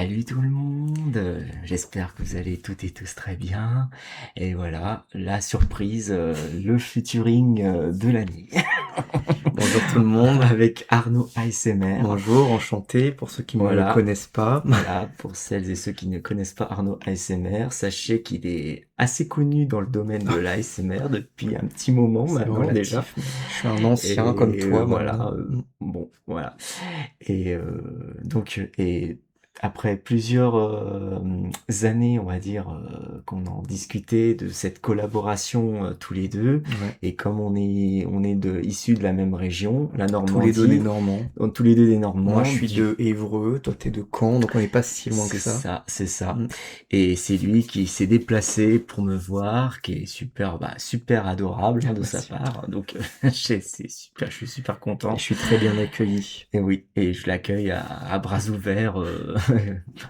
Salut tout le monde, j'espère que vous allez toutes et tous très bien. Et voilà, la surprise, le featuring de l'année Bonjour tout le monde. avec Arnaud ASMR. Bonjour, enchanté pour ceux qui ne me Voilà, connaissent pas. voilà, pour celles et ceux qui ne connaissent pas Arnaud ASMR, sachez qu'il est assez connu dans le domaine de l'ASMR depuis un petit moment C'est maintenant déjà. relatif, mais je suis un ancien comme Et toi voilà, maintenant. bon, voilà. Et et après plusieurs années, on va dire, qu'on en discutait de cette collaboration tous les deux, Ouais. et comme issus de la même région, la Tous les deux des Normandie, Normands. tous les deux des Moi je Normands, suis de Évreux, toi t'es de Caen, donc on n'est pas si loin que c'est ça. ça, c'est ça. Mm. Et c'est lui qui s'est déplacé pour me voir, qui est super, super adorable Ah de bah sa si. part. Donc c'est super, je suis super Et content. je suis très bien accueilli. Et oui, et je l'accueille à bras ouverts.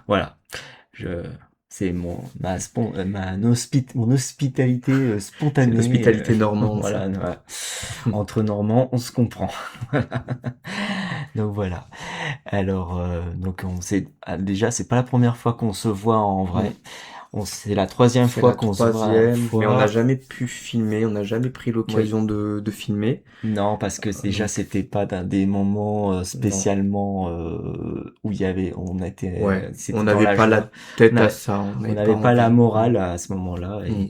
Voilà, je, c'est mon hospitalité C'est spontanée. l'hospitalité normande ça. Voilà, voilà. Entre Normands, on se comprend. Donc voilà. Alors, déjà, c'est pas la première fois qu'on se voit en Mm. vrai. C'est la troisième C'est fois la qu'on se voit à la troisième, mais on n'a fois. jamais pu filmer, on n'a jamais pris Oui. l'occasion de filmer. Non, parce que déjà Donc c'était pas des moments non. spécialement où Ouais, on c'était dans n'avait la pas joie. la On tête à a- ça, on on n'avait pas n'avait pas la envie. morale à ce moment-là, Mm.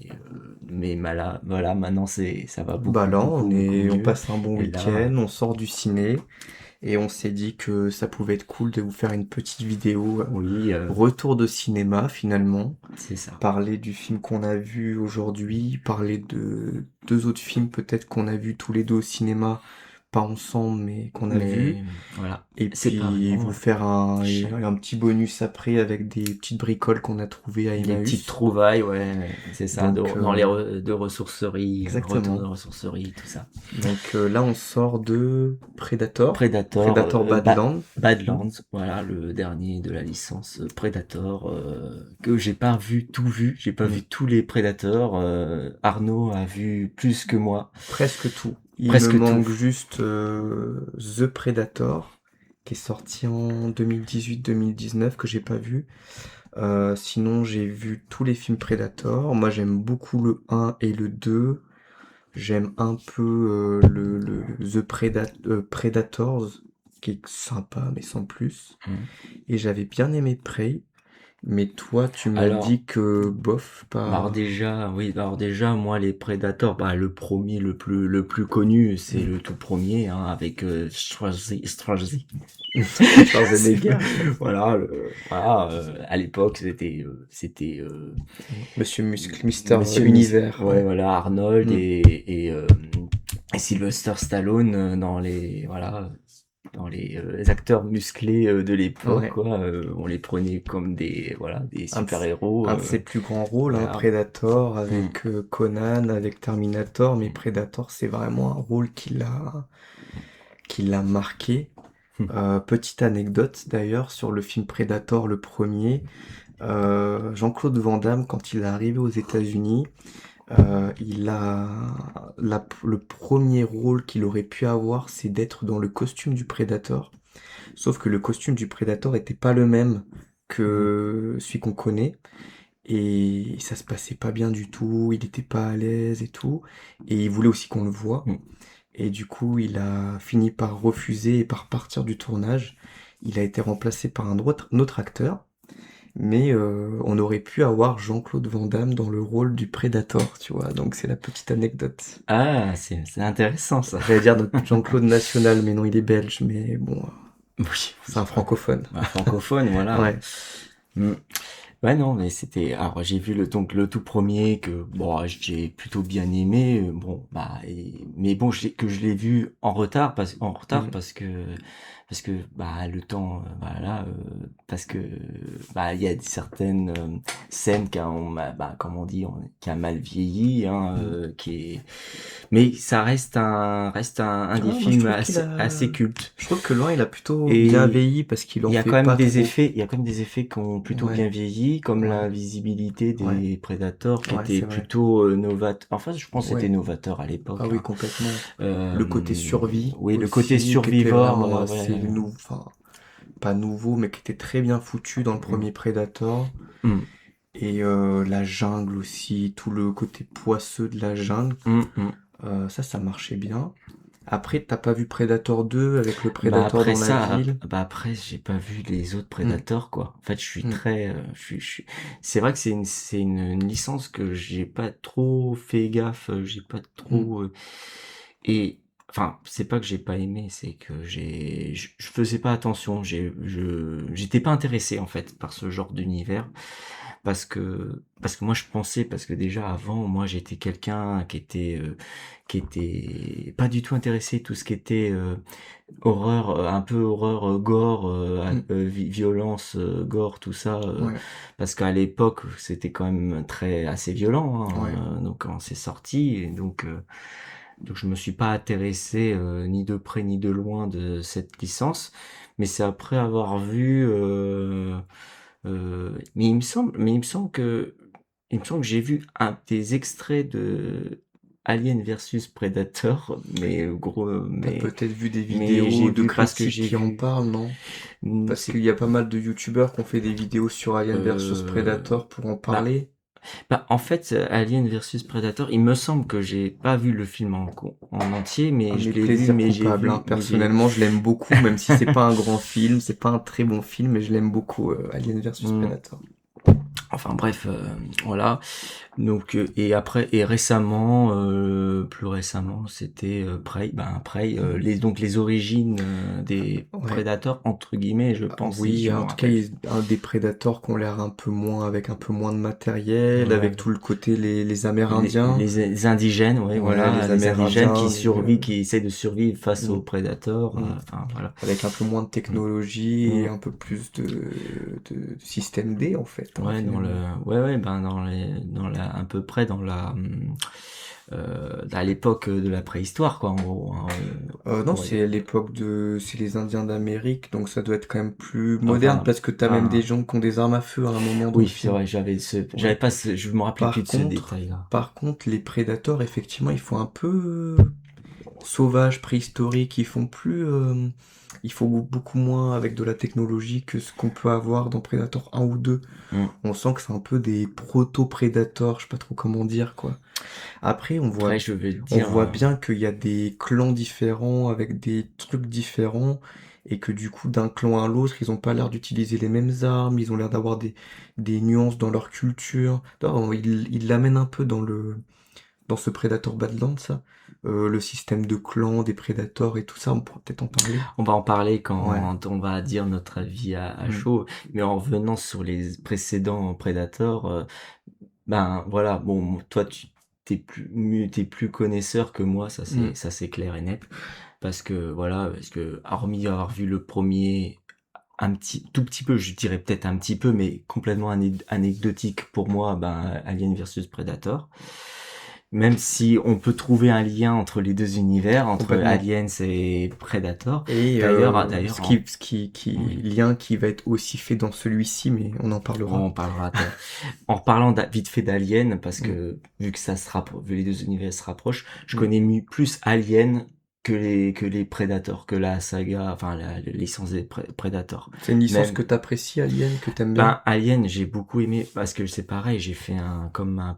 mais voilà, maintenant ça va Bah beaucoup là, beaucoup on mieux. passe un bon Et là, week-end, on sort du ciné et on s'est dit que ça pouvait être cool de vous faire une petite vidéo oui, retour de cinéma finalement, c'est ça. parler du film qu'on a vu aujourd'hui, parler de deux autres films peut-être qu'on a vus tous les deux au cinéma, pas ensemble mais qu'on a vus, Mais voilà, et puis séparément, vous ouais. faire Chaque- un petit bonus après avec des petites bricoles qu'on a trouvées à Des petites Emmaüs. trouvailles, ouais, c'est ça, Donc de ressourcerie, retour de exactement. ressourcerie, tout ça. Donc là, on sort de Predator, Predator, Predator Badland. Mm. Badlands, voilà le dernier de la licence Predator, que j'ai pas vu, j'ai pas Mm. vu tous les Predators. Arnaud a vu plus que moi, Presque tout. Il me presque tout. manque juste The Predator, qui est sorti en 2018-2019, que j'ai pas vu. Sinon, j'ai vu tous les films Predator. Moi, j'aime beaucoup le 1 et le 2. J'aime un peu Predators, qui est sympa, mais sans plus. Mm. Et j'avais bien aimé Prey. Mais toi, tu m'as Alors, dit que bof, alors pas. déjà, oui, alors déjà, moi les Predators, bah le premier, le plus connu, c'est Mm. le tout premier, hein, avec C'est- Schwarzenegger. voilà, à l'époque, Monsieur Muscle, Mister Monsieur Univers, ouais, ouais. voilà, Arnold Mm. et Sylvester Stallone dans les acteurs musclés de l'époque, Ouais. quoi. On les prenait comme des Un de, super-héros, un de ses plus grands rôles, hein, voilà. Predator, Mm, avec Conan, avec Terminator, mais mm, Predator, c'est vraiment un rôle qui l'a marqué. mm. Petite anecdote d'ailleurs sur le film Predator, le premier. Jean-Claude Van Damme, quand il est arrivé aux États-Unis, il a le premier rôle qu'il aurait pu avoir, c'est d'être dans le costume du Predator. Sauf que le costume du Predator était pas le même Mhm. que celui qu'on connaît. Et ça se passait pas bien du tout, il était pas à l'aise et tout. Et il voulait aussi qu'on le voit. Mm. Et du coup, il a fini par refuser et par partir du tournage. Il a été remplacé par un autre acteur. Mais on aurait pu avoir Jean-Claude Van Damme dans le rôle du Predator, tu vois. Donc c'est la petite anecdote. Ah, c'est intéressant ça. J'allais dire notre Jean-Claude national, mais non, il est belge. Mais bon, Oui, c'est oui, un francophone. bah, francophone, voilà. Ouais. Mm. Ouais, non, mais alors j'ai vu donc le tout premier que bon, j'ai plutôt bien aimé. Bon, bah, mais bon, que je l'ai vu en retard Mm. parce que bah le temps, voilà, parce que bah il y a certaines scènes comme on dit, qui a mal vieilli, hein, Mm. mais ça reste un des Ah, moi je films trouve qu'il assez a. culte. Je trouve que loin, il a plutôt bien Et vieilli parce qu'il il en y a fait quand même pas des trop. effets, il y a quand même des effets qui ont plutôt Ouais, bien vieilli, comme ouais, la visibilité ouais, des Predators qui ouais, était c'est vrai. plutôt novateur. Enfin, je pense que c'était Ouais. novateur à Ah l'époque, oui, hein. complètement. Euh, Le côté survie oui, le côté aussi, qui était survivor, vraiment ouais, assez nouveau. Enfin, pas nouveau, mais qui était très bien foutu dans le Mm. premier Predator. Mm. Et la jungle aussi, tout le côté poisseux de la jungle, Mm. Mm. ça marchait bien. Après, t'as pas vu Predator 2 avec le Bah Predator après dans la ça, ville? bah après j'ai pas vu les autres Hmm, Predators quoi. En fait, je suis hmm, très, c'est vrai que une licence que j'ai pas trop fait gaffe, j'ai pas hmm. trop, et enfin c'est pas que j'ai pas aimé, c'est que je faisais pas attention, j'étais pas intéressé en fait par ce genre d'univers parce que moi je pensais parce que déjà avant moi j'étais quelqu'un qui était pas du tout intéressé tout ce qui était horreur, un peu horreur, gore, Hmm. violence, gore, tout ça, Ouais, parce qu'à l'époque, c'était quand même assez violent, ouais. hein, donc quand c'est sorti, et donc je me suis pas intéressé ni de près ni de loin de cette licence, mais c'est après avoir vu, mais il me semble que j'ai vu des extraits de Alien versus Predator, T'as peut-être vu des mais j'ai vidéos de vu parce que critiques j'ai qui en vu. parlent, non? Parce C'est qu'il y a pas mal de youtubeurs qui ont fait des vidéos sur Alien versus euh, Predator pour en bah, parler. en fait, Alien versus Predator, il me semble que j'ai pas vu le film en entier, À mais je mes l'ai vu, plaisirs coupables, hein. Personnellement, je l'aime beaucoup, même si c'est pas un grand film, c'est pas un très bon film, mais je l'aime beaucoup, Alien versus Hmm. Predator. Enfin bref, voilà. Donc et après et récemment, plus récemment, c'était Prey. Ben Prey, Mhm. les origines des Ouais. Predators entre guillemets, je pense si Oui, je me en tout cas, rappelle. un des Predators qui ont l'air un peu moins, avec un peu moins de matériel, Ouais. avec tout le côté les Amérindiens. Les indigènes, ouais, Ouais, voilà, les les indigènes Amérindiens, mais qui essayent de survivre face aux mm, prédateurs. mm. Enfin voilà. Avec un peu moins de Mm. technologie et Mm. un peu plus de système D, en fait, hein, Ouais, finalement. ben à peu près à l'époque de la préhistoire, quoi, en gros, hein, on Non, pourrait. c'est les Indiens d'Amérique, donc ça doit être quand même plus moderne Enfin, parce que t'as même des ben, gens qui ont des armes à feu à un moment dans le oui, c'est film. vrai, j'avais Ouais. pas je me rappelais plus Par de ce contre, détail-là. par contre, les prédateurs, effectivement, ils font un peu sauvages, préhistoriques, ils font beaucoup moins avec de la technologie que ce qu'on peut avoir dans Predator 1 ou 2. Mm. On sent que c'est un peu des proto-prédateurs, je sais pas trop comment dire, quoi. Après, Après, je vais te on dire, voit bien qu'il y a des clans différents avec des trucs différents et que du coup, d'un clan à l'autre, ils ont pas l'air d'utiliser les mêmes armes, ils ont l'air d'avoir des nuances dans leur culture. Non, ils l'amènent un peu dans ce Predator Badlands, ça. Le système de clans, des Predators et tout ça, on pourra peut-être en parler. on va en parler Ouais. quand on va dire notre avis à Mm. chaud, mais en revenant sur les précédents Predators, ben voilà, bon, toi t'es plus connaisseur que moi, Mm. ça c'est clair et net, parce que hormis avoir vu le premier un tout petit peu, je dirais peut-être un petit peu, mais complètement anecdotique pour moi, ben Alien versus Predator. Même si on peut trouver un lien entre les deux univers, entre Complètement. Aliens et Predator. Et D'ailleurs, oui, lien qui va être aussi fait dans celui-ci, mais on en parlera. on parlera en reparlant vite fait d'Alien, parce Mm. que vu les deux univers se rapprochent, je Mm. connais plus Alien que les Predators, que la saga, enfin la licence des Predators. C'est une licence Même, que t'apprécies, Alien, que t'aimes bien? ben Alien, j'ai beaucoup aimé parce que c'est pareil, j'ai fait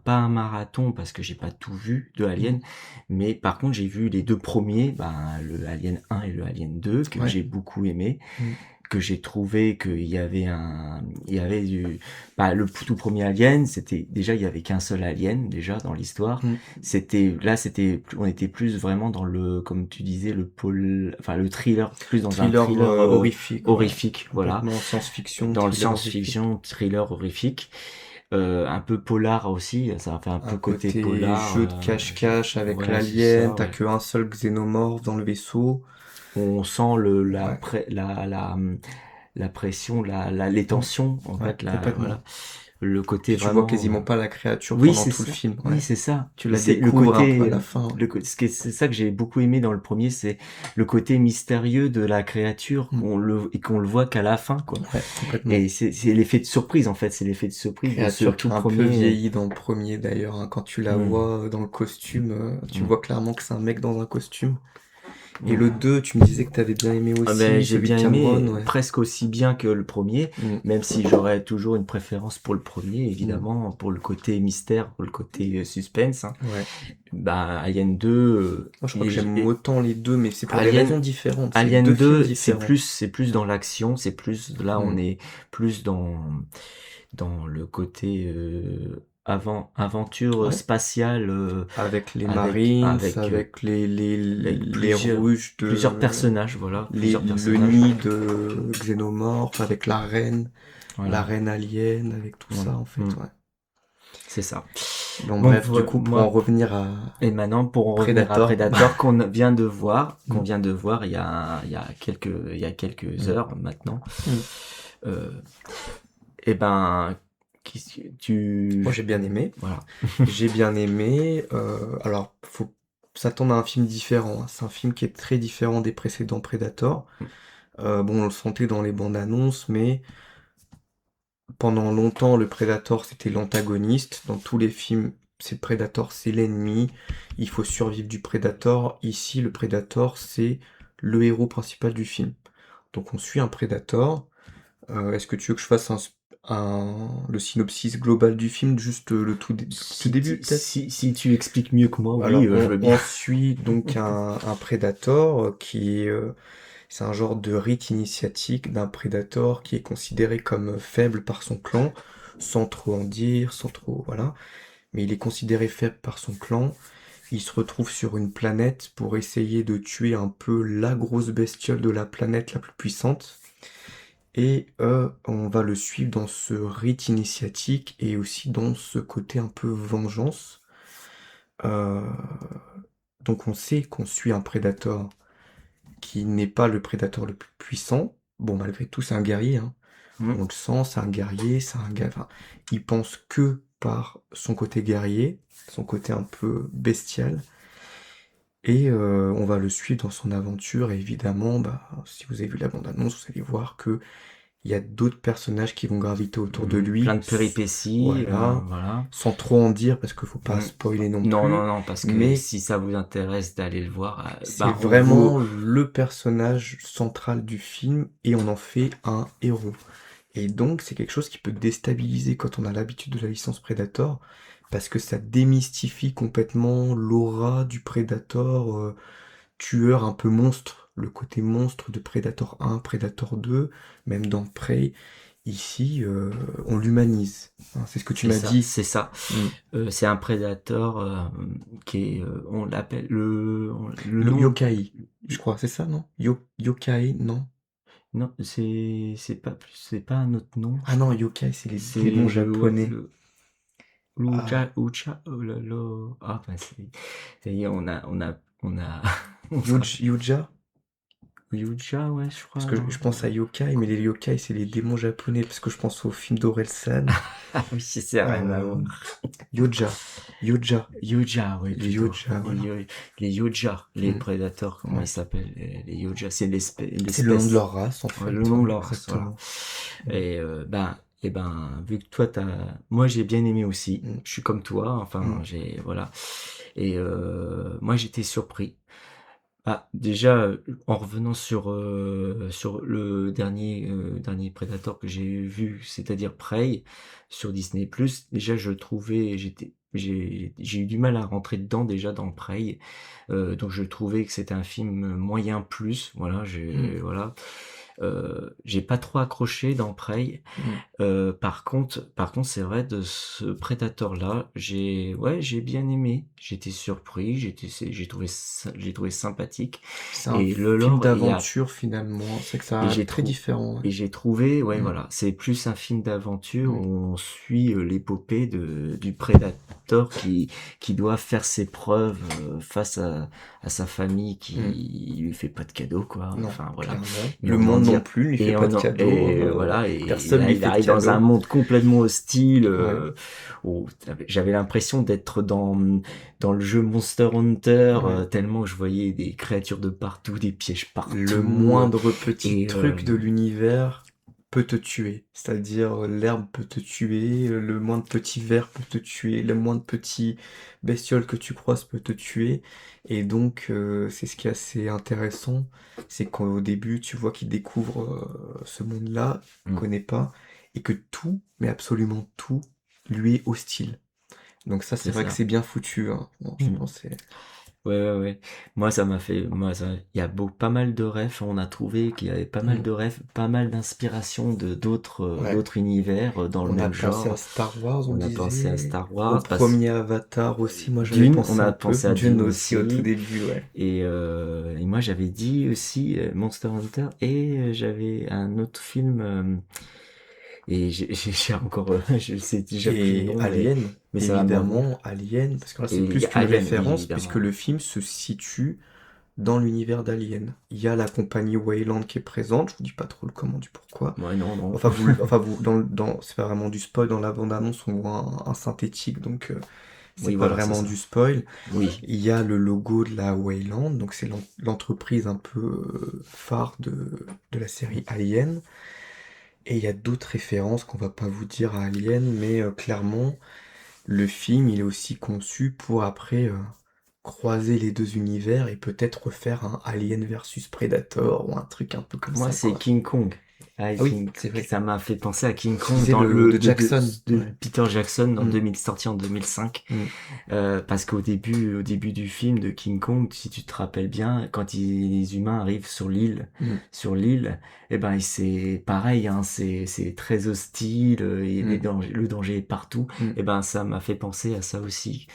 pas un marathon parce que j'ai pas tout vu de Mm. Alien, mais par contre j'ai vu les deux premiers, ben le Alien 1 et le Alien 2 que Ouais. j'ai beaucoup aimé, Mm. que j'ai trouvé il y avait le tout premier Alien, c'était déjà il y avait qu'un seul Alien déjà dans l'histoire. Mm. On était plus vraiment dans le, comme tu disais, le thriller, plus dans un Thriller thriller horrifique, ouais. horrifique, voilà, Complètement science-fiction, dans le thriller horrifique. science-fiction, thriller horrifique, un peu polar aussi, ça a fait un Un peu côté côté polar, jeu de cache-cache avec ouais, c'est l'alien, ça, t'as ouais. que un seul xénomorphe dans le vaisseau. On sent Ouais. la pression, les Mm. tensions, en Ouais, fait, complètement. voilà, le côté Puis tu vois vraiment, quasiment pas la créature oui, pendant c'est tout le ça, film, oui, ouais. c'est ça. Tu Et la c'est le découvres un peu à côté, la fin. c'est ça que j'ai beaucoup aimé dans le premier, c'est le côté mystérieux de la créature, Mm. et qu'on le voit qu'à la fin, quoi. Ouais, complètement. Et c'est l'effet de surprise, en fait, c'est l'effet de surprise de ce Créature qui tout a un peu premier. vieilli dans le premier d'ailleurs, hein. Quand tu la Hmm, vois dans le costume, tu hmm. vois clairement que c'est un mec dans un costume. Et le 2, tu me disais que t'avais bien aimé Ah ben, aussi, j'ai celui de bien Cameron, aimé, ouais. presque aussi bien que le premier, Mm. même si j'aurais toujours une préférence pour le premier, Mm. évidemment, pour le côté mystère, pour le côté suspense, hein. Ouais. Bah, Alien 2, Moi, je crois que j'aime autant les deux, mais c'est pour des Alien, raisons différentes. C'est deux Alien films 2, différents. c'est plus dans l'action, c'est plus, là, on Mm. est plus dans le côté, aventure Ouais. spatiale, Avec les Marines, avec, avec les Rouges plusieurs de, personnages, voilà, plusieurs le personnages. nid de Xénomorph, avec la Voilà, reine alien, avec tout ça, voilà. en fait, ouais. C'est ça. Bon, Donc bref, du coup, pour en moi, revenir à et maintenant pour en revenir à Predator. Predator qu'on Mm. vient de voir il y a quelques Mm. heures maintenant. Mm. Euh, et ben, Moi, j'ai bien aimé. voilà. J'ai bien aimé. Alors, faut s'attendre à un film différent, hein. C'est un film qui est très différent des précédents Predator. Bon, on le sentait dans les bandes annonces, mais pendant longtemps, le Predator, c'était l'antagoniste. Dans tous les films, c'est le Predator, c'est l'ennemi. Il faut survivre du Predator. Ici, le Predator, c'est le héros principal du film. Donc, on suit un Predator. Est-ce que tu veux que je fasse le synopsis global du film, juste tout début, peut-être? Si tu expliques mieux que moi, oui, Alors, je veux on bien. suit donc un Predator qui est, c'est un genre de rite initiatique d'un Predator qui est considéré comme faible par son clan, sans trop en dire, sans trop, voilà. Mais il est considéré faible par son clan. Il se retrouve sur une planète pour essayer de tuer un peu la grosse bestiole de la planète la plus puissante. Et on va le suivre dans ce rite initiatique et aussi dans ce côté un peu vengeance. Euh, donc on sait qu'on suit un prédateur qui n'est pas le prédateur le plus puissant. Bon, malgré tout, c'est un guerrier, hein. On le sent, c'est un guerrier, c'est un gars. Enfin, il pense que par son côté guerrier, son côté un peu bestial. Et on va le suivre dans son aventure. Et évidemment, bah, si vous avez vu la bande-annonce, vous allez voir que il y a d'autres personnages qui vont graviter autour de Plein lui. de péripéties, Voilà. voilà. Sans trop en dire, parce qu'il faut pas Mm. spoiler non Non, plus. non, non, parce que Mais si ça vous intéresse d'aller le voir, c'est bah, on vous, vraiment le personnage central du film et on en fait un héros. Et donc, c'est quelque chose qui peut déstabiliser quand on a l'habitude de la licence Predator, parce que ça démystifie complètement l'aura du Predator, tueur un peu monstre, le côté monstre de Predator 1, Predator 2, même dans Prey. Ici, on l'humanise, hein, c'est ce que tu m'as dit. c'est ça. Mm. C'est un prédateur qui est, on l'appelle le nom. Yokai, je crois, c'est ça, non? Yokai, non? Non, c'est pas un autre nom. Ah non, yokai, c'est les démons C'est japonais. le Ah, Oh là là. Ah, ben ça y est, on a, on se rappelle. Yuja? Yuja, ouais, je Parce crois, que non. je pense à yokai, mais les yokai, c'est les démons japonais, parce que je pense au film d'Orelsan. Ah oui, c'est rien à Euh, voir. Yoja, Yuja, oui, les plutôt. Yoja, voilà. Les Yuja, les Mm, prédateurs, comment ils ouais. s'appellent? Les Yuja, c'est C'est le nom de l'espèce. leur race, en Ouais, le fait, nom ouais, de leur race, voilà. exactement. Mm, Vu que toi moi j'ai bien aimé aussi. mm, Je suis comme toi, enfin mm, voilà. Et moi j'étais surpris. Ah, déjà en revenant sur le dernier Predator que j'ai vu, c'est-à-dire Prey sur Disney+. Déjà je le trouvais, j'ai eu du mal à rentrer dedans déjà dans Prey. Donc je trouvais que c'était un film moyen plus. Voilà, mm, j'ai pas trop accroché dans Prey. mm. Par contre, c'est vrai de ce Predator-là, j'ai bien aimé. J'étais surpris, j'ai trouvé sympathique. C'est un Et le film lore, il y a, d'aventure, finalement. C'est que et ça j'ai très trou, différent, ouais. et j'ai trouvé, ouais, Mm, voilà, c'est plus un film d'aventure mm, où on suit l'épopée du Predator qui doit faire ses preuves face à sa famille mm. qui lui fait pas de cadeaux, quoi. Non, Enfin, voilà. clairement. Mais Le on en monde non dire, plus lui fait pas de cadeaux. et voilà, et Personne là, lui il fait de arrive dans un cadeaux. monde complètement hostile, Ouais, où j'avais l'impression d'être dans le jeu Monster Hunter, ouais. tellement je voyais des créatures de partout, des pièges Le partout, moindre petit et truc de l'univers, peut te tuer. C'est-à-dire, l'herbe peut te tuer, le moindre petit ver peut te tuer, le moindre petit bestiole que tu croises peut te tuer. Et donc, c'est ce qui est assez intéressant, c'est qu'au début, tu vois qu'il découvre ce monde-là, il Mm. connaît pas, et que tout, mais absolument tout, lui est hostile. Donc ça, c'est C'est vrai que ça. c'est bien foutu, hein. Mm. Franchement, c'est... Ouais, ouais, ouais. Moi, ça m'a fait, moi, ça, il y a pas mal de refs. On a trouvé qu'il y avait pas mal Mm. de refs, pas mal d'inspiration de Ouais. d'autres univers dans le On a même pensé à genre. Star Wars, on On a pensé à disait. Star Au Wars, premier Avatar aussi, moi j'avais Dune, on pensé un a peu. pensé à Dune Dune aussi au tout aussi. début, ouais. Et moi, j'avais dit aussi Monster Hunter et j'avais un autre film et j'ai encore, je sais déjà plus le Et nom, Alien, mais ça va me revenir. évidemment, Alien, parce que là Et c'est il y plus a qu'une Alien, oui, référence, puisque évidemment. le film se situe dans l'univers d'Alien. Il y a la compagnie Wayland qui est présente, je vous dis pas trop le comment du pourquoi. Ouais, non, non. C'est pas vraiment du spoil, dans la bande-annonce on voit un synthétique, donc Oui, c'est pas voilà, c'est vraiment ça. du spoil. Oui. Il y a le logo de la Wayland, donc c'est l'entreprise un peu phare de la série Alien. Et il y a d'autres références qu'on va pas vous dire à Alien, mais clairement, le film, il est aussi conçu pour après croiser les deux univers et peut-être faire un Alien versus Predator ou un truc un peu comme Moi, ça, c'est quoi. King Kong. Ah, Ah oui, c'est vrai. Ça m'a fait penser à King Tu Kong disais dans le le de Jackson. de Ouais. Peter Jackson dans Mm, 2000, sorti en 2005. mm, Parce au début du film de King Kong, si tu te rappelles bien, quand les humains arrivent mm, sur l'île, eh ben c'est pareil, hein, c'est très hostile, et mm, le danger est partout. mm, Eh ben ça m'a fait penser à ça aussi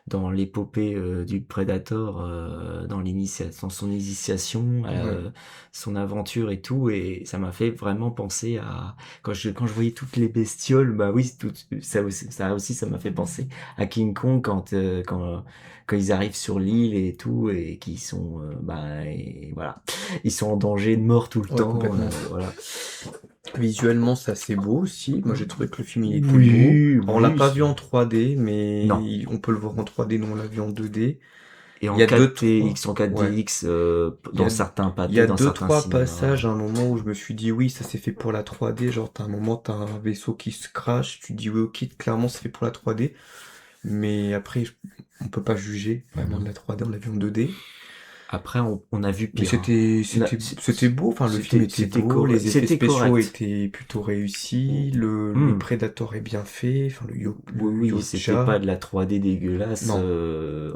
dans l'épopée du Predator, dans son initiation, ouais. son aventure et tout, et ça m'a fait vraiment penser à quand je voyais toutes les bestioles, bah oui, ça aussi, ça m'a fait penser à King Kong quand ils arrivent sur l'île et tout, et qu'ils sont, et voilà, ils sont en danger de mort tout le Ouais, temps, complètement. voilà. Visuellement, c'est assez beau aussi. Moi, j'ai trouvé que le film, il était beau. Oui, Alors, on l'a oui, pas vu en 3D, mais non. on peut le voir en 3D, nous on l'a vu en 2D. Et Il en y a deux, 4DX, trois, en ouais. 4DX, Il y dans a, certains il y pâtés, a dans deux, certains trois cinémas. passages à un moment où je me suis dit, oui, ça c'est fait pour la 3D. Genre, t'as un moment, t'as un vaisseau qui se crache, tu te dis, oui, ok, clairement, c'est fait pour la 3D. Mais après, on peut pas juger vraiment de la 3D, on l'a vu en 2D. Après, on a vu Mais pire, hein. c'était beau, enfin le film était beau, les effets C'était spéciaux correct. étaient plutôt réussis, le Hmm. Predator est bien fait, enfin Oui, le oui, c'était pas Yautja. de la 3D dégueulasse Non,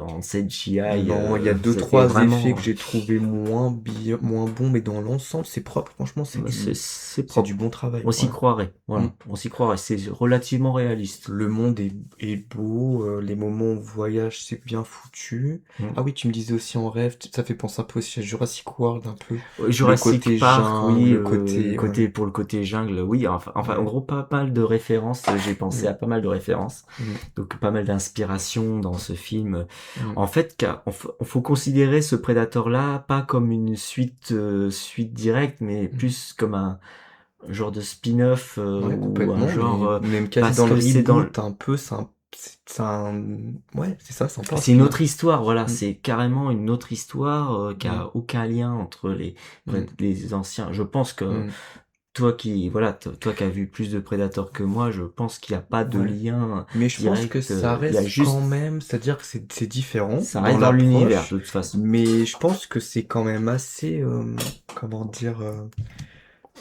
en CGI. non, il y a deux, C'était trois effets que vraiment, j'ai trouvé moins bons, mais dans l'ensemble c'est propre, franchement c'est c'est du propre. bon travail, On s'y ouais. croirait, Mm. voilà. On s'y croirait. C'est relativement réaliste. Le monde est beau, les moments où on voyage c'est bien foutu. Hmm. Ah oui, tu me disais aussi en rêve, ça fait penser un peu aussi à Jurassic World, un peu. Le Jurassic côté Park, oui, jungle, le côté... Ouais. pour le côté jungle, oui. Enfin, en Ouais. gros, pas mal de références. J'ai pensé Mm, à pas mal de références. mm, Donc, pas mal d'inspiration dans ce film. mm, En fait, on faut considérer ce Predator-là pas comme une suite directe, mais mm. plus comme un genre de spin-off Ouais, ou un complètement, genre mais même quasi parce dans le que c'est dans reboot, un peu, ouais, c'est ça, c'est un peu un c'est une autre spin-off. histoire, voilà, Mm, c'est carrément une autre histoire qui mm, a aucun lien entre mm, les anciens. Je pense que mm. toi qui as vu plus de Predator que moi, je pense qu'il n'y a pas de Ouais. lien Mais je pense que direct. ça Il y a reste quand juste, même, c'est-à-dire que c'est différent ça dans reste dans l'univers l'approche, de toute façon. mais je pense que c'est quand même assez, comment dire,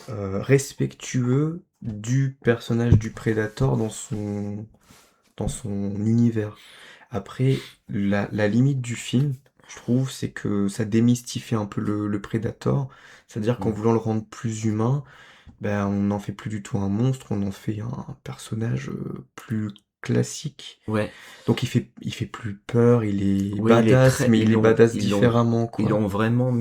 respectueux du personnage du Predator dans son univers. Après, la limite du film, je trouve, c'est que ça démystifie un peu le Predator. C'est-à-dire qu'en Mm. voulant le rendre plus humain, ben, on n'en fait plus du tout un monstre, on en fait un personnage plus classique. Ouais, Donc il fait plus peur, il est oui, badass, mais il est badass différemment, ils quoi. l'ont vraiment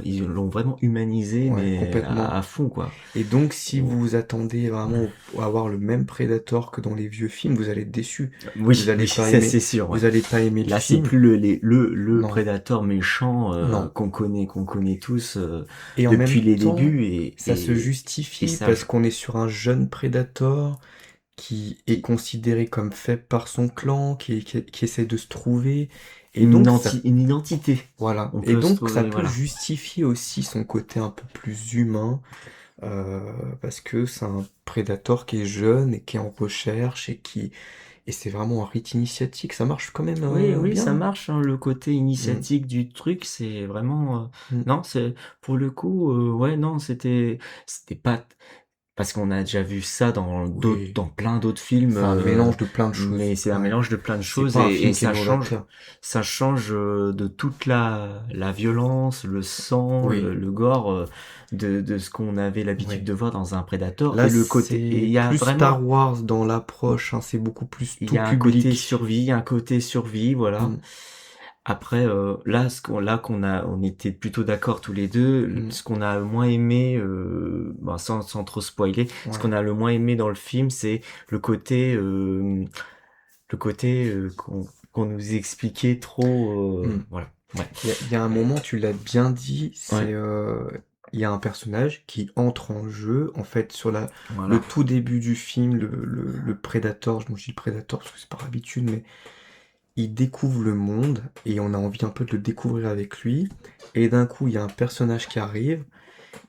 ils l'ont vraiment humanisé, Ouais, mais complètement. à fond quoi. Et donc, si Et- vous vous attendez vraiment à avoir le même Predator que dans les vieux films, vous allez être déçu. Vous Oui, allez oui, pas ça aimer, c'est sûr, ouais. vous allez pas aimer le Là, c'est film. plus le Non, Predator méchant non. qu'on connaît tous Et en même depuis les temps, débuts ça se et justifie ça, parce qu'on est sur un jeune Predator qui est qui, considéré comme faible par son clan, qui essaie de se trouver. Et donc, une identité. voilà. On Et peut se donc, ça trouver, peut voilà. justifier aussi son côté un peu plus humain. parce que c'est un Predator qui est jeune et qui est en recherche et c'est vraiment un rite initiatique. Ça marche quand même Oui, oui, bien, ça hein. marche, hein, le côté Mm, initiatique du truc, c'est vraiment, mm. non, c'est pour le coup, ouais, non, c'était pas parce qu'on a déjà vu ça Oui, dans plein d'autres films, c'est un mélange de plein de mais choses. c'est un Ouais. mélange de plein de C'est choses pas un et film qui est novateur. ça change de toute la violence, le sang, Oui, le gore de ce qu'on avait l'habitude oui. de voir dans un Predator. Et Là, le côté, et c'est plus Star Wars dans l'approche, hein, c'est beaucoup plus il y tout a un côté public. survie, un côté survie, voilà. Mm, Après, là, on était plutôt d'accord tous les deux. mm, Ce qu'on a le moins aimé, bon, sans trop spoiler, ce qu'on ouais. a le moins aimé dans le film, c'est le côté, qu'on nous expliquait trop. Mm. Voilà. Ouais. Il y a un moment, tu l'as bien dit, Ouais. il y a un personnage qui entre en jeu, en fait, sur le Voilà. tout début du film, le Predator, je dis Predator parce que c'est par habitude, mais il découvre le monde et on a envie un peu de le découvrir avec lui. Et d'un coup, il y a un personnage qui arrive.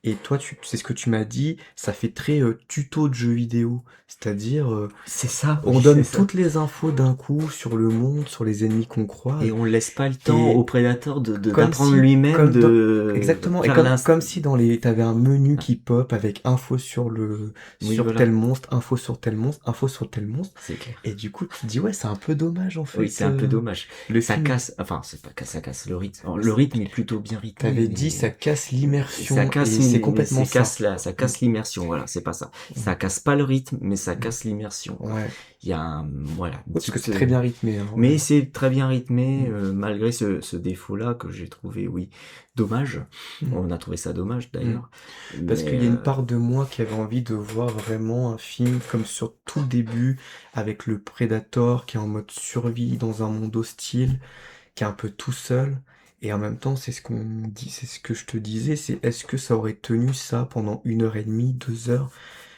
Et toi, c'est ce que tu m'as dit, ça fait très tuto de jeu vidéo. C'est-à-dire, C'est ça. on Oui, c'est donne ça. toutes les infos d'un coup sur le monde, sur les ennemis qu'on Et croise. on laisse pas le temps au Et prédateur comme d'apprendre si, lui-même comme dans, de exactement, et faire comme si t'avais un menu Ah, qui pop avec info oui, sur tel voilà. monstre, info sur tel monstre, info sur tel monstre. C'est clair. Et du coup, tu te dis, ouais, c'est un peu dommage, en Oui, fait, c'est un peu dommage. le Ça film. casse, enfin, c'est pas que ça casse le rythme. Alors, le rythme est plutôt bien rythmé, T'avais dit, ça casse mais ça l'immersion, casse, et c'est mais complètement c'est ça. ça Mm, casse l'immersion. Voilà, c'est pas ça. mm, Ça casse pas le rythme, mais ça mm. casse l'immersion. Ouais. Il y a voilà, une Ouais, parce que petite, c'est très bien rythmé, hein, mais vraiment. c'est très bien rythmé, Mm, malgré ce défaut-là que j'ai trouvé, oui, dommage. mm, On a trouvé ça dommage mm. d'ailleurs, Parce qu'il mais y a une part de moi qui avait envie de voir vraiment un film comme sur tout le début, avec le Predator qui est en mode survie dans un monde hostile, qui est un peu tout seul. Et en même temps, c'est ce qu'on dit, c'est ce que je te disais, c'est est-ce que ça aurait tenu ça pendant 1 heure et demie, 2 heures?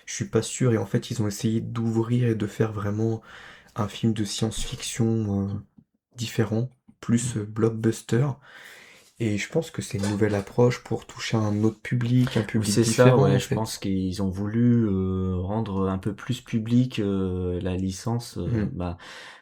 Je suis pas sûr. Et en fait, ils ont essayé d'ouvrir et de faire vraiment un film de science-fiction différent, plus blockbuster. Et je pense que c'est une nouvelle approche pour toucher un autre public, un oui, public c'est ça, différent ouais. en Je pense fait. qu'ils ont voulu rendre un peu plus public la licence. Mhm. Bah,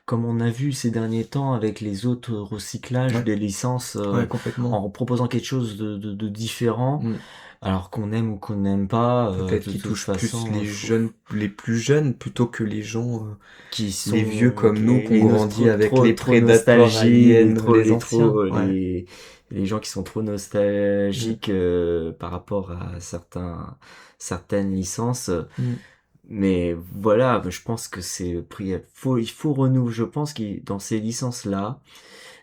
comme on a vu ces derniers temps avec les autres recyclages Ouais, des licences, ouais, complètement. en proposant quelque chose de différent, Mhm. alors qu'on aime ou qu'on n'aime pas, Peut-être de qu'ils toute touchent plus façon, les jeunes, les plus jeunes, plutôt que les gens, qui les vieux sont comme nous, qui ont grandi avec les trop Predators, nostalgie, Aliens, les anciens. Ouais. les gens qui sont trop Mhm. nostalgiques par rapport à certaines licences. Mhm. Mais voilà, je pense que il faut renouveler. Je pense que dans ces licences-là,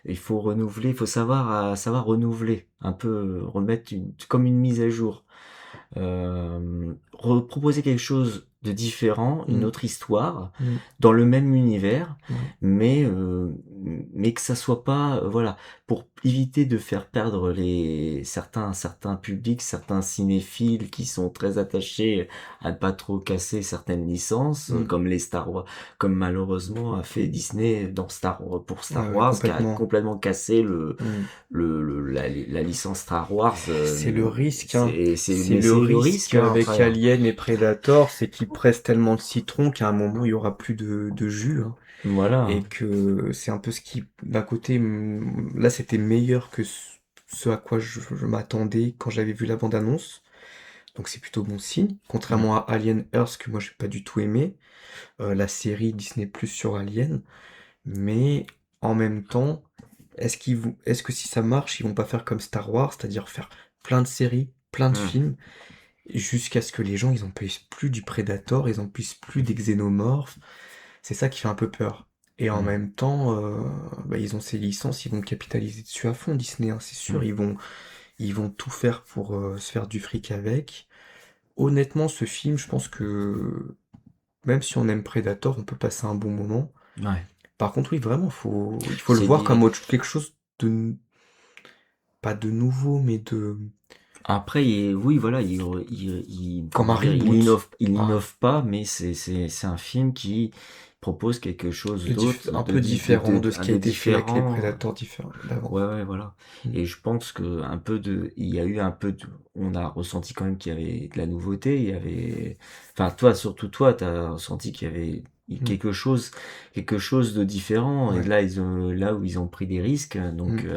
il faut renouveler, il faut savoir renouveler, un peu remettre comme une mise à jour. Proposer quelque chose de différent, une Mhm. autre histoire, Mhm. dans le même univers, Ouais. mais que ça soit pas, voilà, pour éviter de faire perdre certains publics, certains cinéphiles qui sont très attachés à ne pas trop casser certaines licences, Mhm. comme les Star Wars, comme malheureusement a fait Disney dans pour Ouais, Star ouais, Wars, qui a complètement. complètement cassé Mhm. la licence Star Wars. C'est le risque, hein. C'est Mais le c'est le risque risque, hein, avec après. Alien et Predator, c'est qu'ils pressent tellement de citron qu'à un moment, il y aura plus de jus, hein. Voilà. Et que c'est un peu ce qui, d'un côté, là, c'était meilleur que ce à quoi je m'attendais quand j'avais vu la bande-annonce. Donc c'est plutôt bon signe. Mm. Contrairement à Alien Earth, que moi, j'ai pas du tout aimé, la série Disney Plus sur Alien. Mais en même temps, est-ce que si ça marche, ils vont pas faire comme Star Wars, c'est-à-dire faire plein de séries, plein de Mm. films, jusqu'à ce que les gens, ils en puissent plus du Predator, ils en puissent plus des xénomorphes. C'est ça qui fait un peu peur. Et en Mm. même temps, bah, ils ont ces licences, ils vont capitaliser dessus à fond, Disney, hein, c'est sûr, Mm. ils vont tout faire pour se faire du fric avec. Honnêtement, ce film, je pense que même si on aime Predator, on peut passer un bon moment. Ouais. Par contre, oui, vraiment, il faut le C'est voir dit. comme quelque chose de, pas de nouveau, mais Après, oui, voilà, Comme comment un dire, reboot. il Ah, innove pas, mais c'est un film qui propose quelque chose d'autre, un peu différent de ce qui a de été fait avec les différent. Predators différents d'avant. Ouais, ouais, voilà. Mm. Et je pense que il y a eu un peu on a ressenti quand même qu'il y avait de la nouveauté, enfin, surtout toi, t'as ressenti qu'il y avait Mm. quelque chose de différent. Et Ouais. là, là où ils ont pris des risques, donc Mm.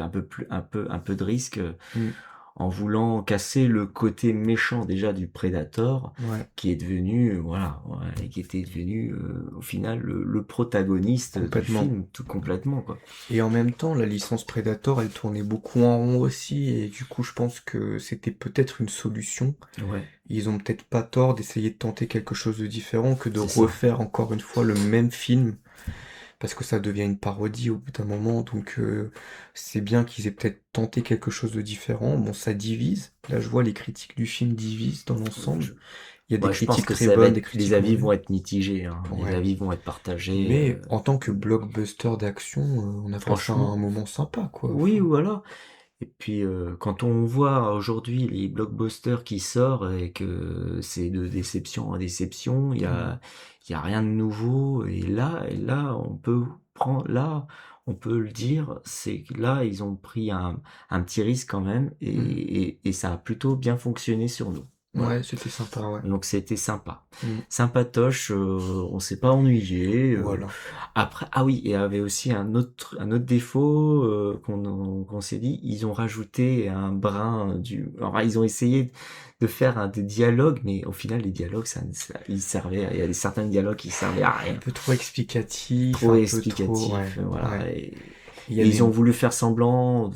un peu de risque, Mm. en voulant casser le côté méchant déjà du Predator, Ouais, qui est devenu, voilà, ouais, et qui était devenu au final le protagoniste du complètement. film tout complètement, quoi. Et en même temps, la licence Predator, elle tournait beaucoup en rond aussi, et du coup, je pense que c'était peut-être une solution. Ouais, Ils ont peut-être pas tort d'essayer de tenter quelque chose de différent que de c'est ça. refaire encore une fois le même film, parce que ça devient une parodie au bout d'un moment, donc c'est bien qu'ils aient peut-être tenté quelque chose de différent. Bon, ça divise. Là, je vois les critiques du film divisent dans l'ensemble. Je, Il y a des ouais, je pense critiques que très bonnes, des les critiques avis moyennes. vont être mitigés, hein. Les Ouais. avis vont être partagés. Mais en tant que blockbuster d'action, on a passé un Franchement, moment sympa, quoi. oui, Enfin, voilà. Et puis quand on voit aujourd'hui les blockbusters qui sortent et que c'est de déception en déception, mm, il y a rien de nouveau. Et là, on peut le dire, c'est que là, ils ont pris un petit risque quand même mm. et ça a plutôt bien fonctionné sur nous. Voilà. Ouais, c'était sympa, ouais. Donc c'était sympa. Mm. Sympatoche, on s'est pas ennuyé. Voilà. Après, ah oui, il y avait aussi un autre défaut qu'on s'est dit, ils ont rajouté un brin enfin, ils ont essayé de faire des dialogues, mais au final les dialogues, ils servaient, il y a certains dialogues qui servaient à Un rien, peu trop explicatif, trop un peu trop, explicatifs, ouais, voilà. ouais. Il y a Et ils des... ont voulu faire semblant,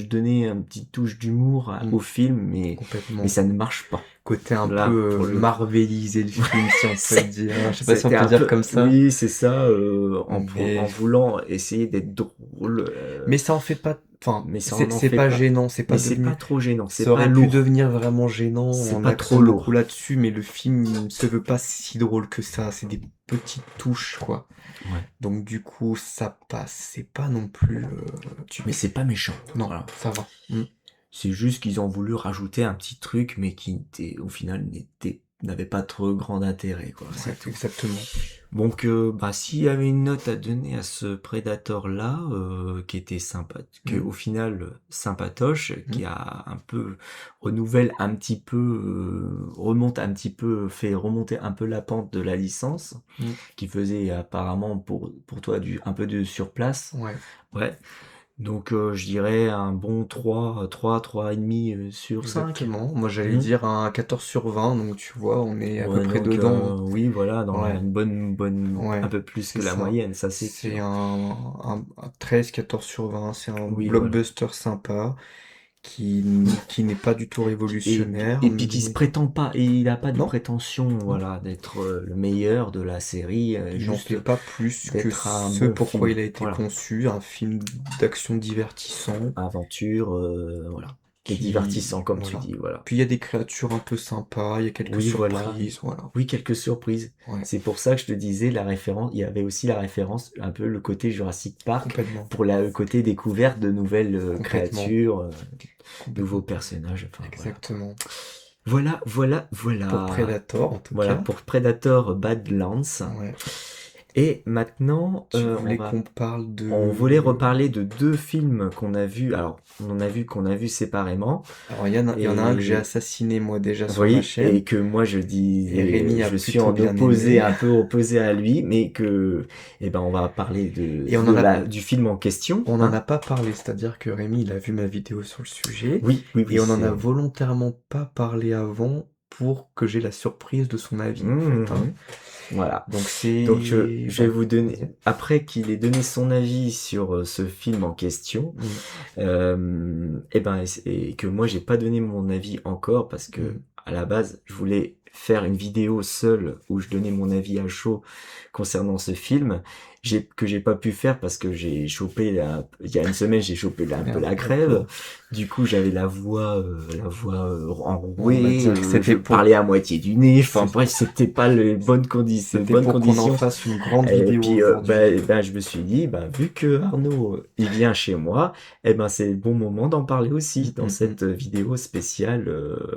donner un petit touche d'humour mm, au film, mais complètement. ça ne marche pas. Côté un Là, peu pour le coup. marveliser le film, si on peut le dire, hein. Je sais pas si on C'était peut un dire peu, comme ça, oui, c'est ça, en mais voulant essayer d'être drôle, mais ça en fait pas, enfin, mais ça en en c'est fait pas pas. gênant, c'est Mais pas c'est pas devenu, trop gênant, c'est ça pas aurait pu lourd, devenir vraiment gênant c'est en pas trop axant beaucoup lourd. là-dessus, mais le film se veut pas si drôle que ça, c'est des petites touches, quoi. Ouais. Donc du coup, ça passe, c'est pas non plus, Mais c'est pas méchant. non, Voilà. ça va. Mm. C'est juste qu'ils ont voulu rajouter un petit truc, mais au final, n'avait pas trop grand intérêt, quoi. Ouais, C'est tout. exactement. Donc, bah, s'il y avait une note à donner à ce Predator-là, qui était sympa, que Mm. au final sympatoche, Mm. qui a un peu renouvelle un petit peu, remonte un petit peu, fait remonter un peu la pente de la licence, Mm. qui faisait apparemment pour toi un peu de surplace. Ouais, Ouais. Donc, je dirais un bon 3 et demi sur 5. exactement. Moi, j'allais dire un 14 sur 20, donc tu vois, on est à peu Ouais, près donc dedans, oui, voilà, hein. Ouais, un ouais, peu plus c'est que la ça. moyenne, ça c'est C'est sûr. un 13, 14 sur 20. C'est un Oui, voilà. blockbuster sympa qui n'est pas du tout révolutionnaire, Et puis qui se mais prétend pas, et il a pas de non, prétention, non. voilà, d'être le meilleur de la série, Il n'en juste fait pas plus que d'être un ce bon pourquoi film. il a été Voilà. conçu, un film d'action divertissant Aventure, voilà. Et qui... divertissant, comme tu Voilà. dis, voilà. Puis il y a des créatures un peu sympas, il y a quelques Oui, voilà. surprises, voilà. Oui, quelques surprises. Ouais, C'est pour ça que je te disais la référence. Il y avait aussi la référence, un peu le côté Jurassic Park, complètement, pour le côté découverte de nouvelles complètement, créatures, nouveaux complètement. personnages. Enfin, voilà. Exactement. Voilà, voilà, Pour voilà. Predator, en tout Voilà cas. pour Predator Badlands. Ouais. Et maintenant, Tu voulais qu'on parle on voulait de... reparler de deux films qu'on a vus. Alors, qu'on a vus séparément. Alors, il y en a un que j'ai Et assassiné, moi, déjà, sur ma oui, et chaîne. que moi Et Rémi a je suis plutôt en bien opposé, aimé. un peu opposé à lui, mais que, eh ben, on va parler Et on en a, du film en question, on n'en hein. a pas parlé, c'est-à-dire que Rémi, il a vu ma vidéo sur le sujet. Oui, oui, oui, Et on en a c'est, volontairement pas parlé avant pour que j'ai la surprise de son avis, en fait, hein. voilà. Donc Donc c'est... je vais Voilà. vous donner, Vas-y. après qu'il ait donné son avis sur ce film en question, Mm, et ben et que moi j'ai pas donné mon avis encore parce que mm, à la base je voulais faire une vidéo seule où je donnais mon avis à chaud concernant ce film, que j'ai pas pu faire parce que il y a une semaine, j'ai chopé un peu Merde, la le grève. pauvre. Du coup, j'avais On va enrouée, dire que je c'était parlais à moitié du nez. Enfin c'est- bref, c'était pas les c'était bonnes pour qu'on en conditions. fasse une grande Et vidéo puis, aujourd'hui. je me suis dit, vu que Arnaud, il vient chez moi, c'est le bon moment d'en parler Mm, aussi dans mm, mm. cette vidéo spéciale,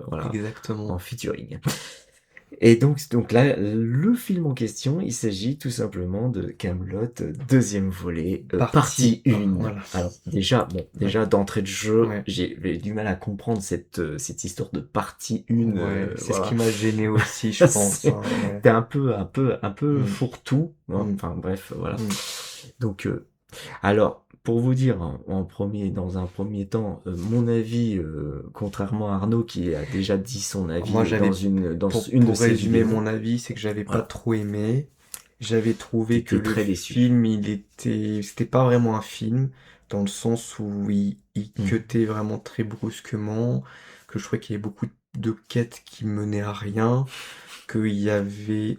voilà, en Exactement. featuring. Et donc là, le film en question, il s'agit tout simplement de Kaamelott, deuxième volet, partie Partie 1, 1. voilà. Alors Ouais, déjà d'entrée de jeu, ouais, j'ai du mal à comprendre cette histoire de partie 1, ouais. C'est ce qui voilà. m'a gêné aussi, je pense, C'est hein, ouais. c'est un peu Mm, fourre-tout, hein. mm, Enfin bref, voilà. mm. Donc, alors, pour vous dire, hein, dans un premier temps, mon avis, contrairement à Arnaud qui a déjà dit son Moi, avis j'avais, dans pour, une de pour ses résumer vidéos, mon avis, c'est que j'avais pas voilà, trop aimé. J'avais trouvé que t'étais le très déçu. film, c'était pas vraiment un film, dans le sens où il Mm, cutait vraiment très brusquement, que je trouvais qu'il y avait beaucoup de quêtes qui menaient à rien, qu'il y avait,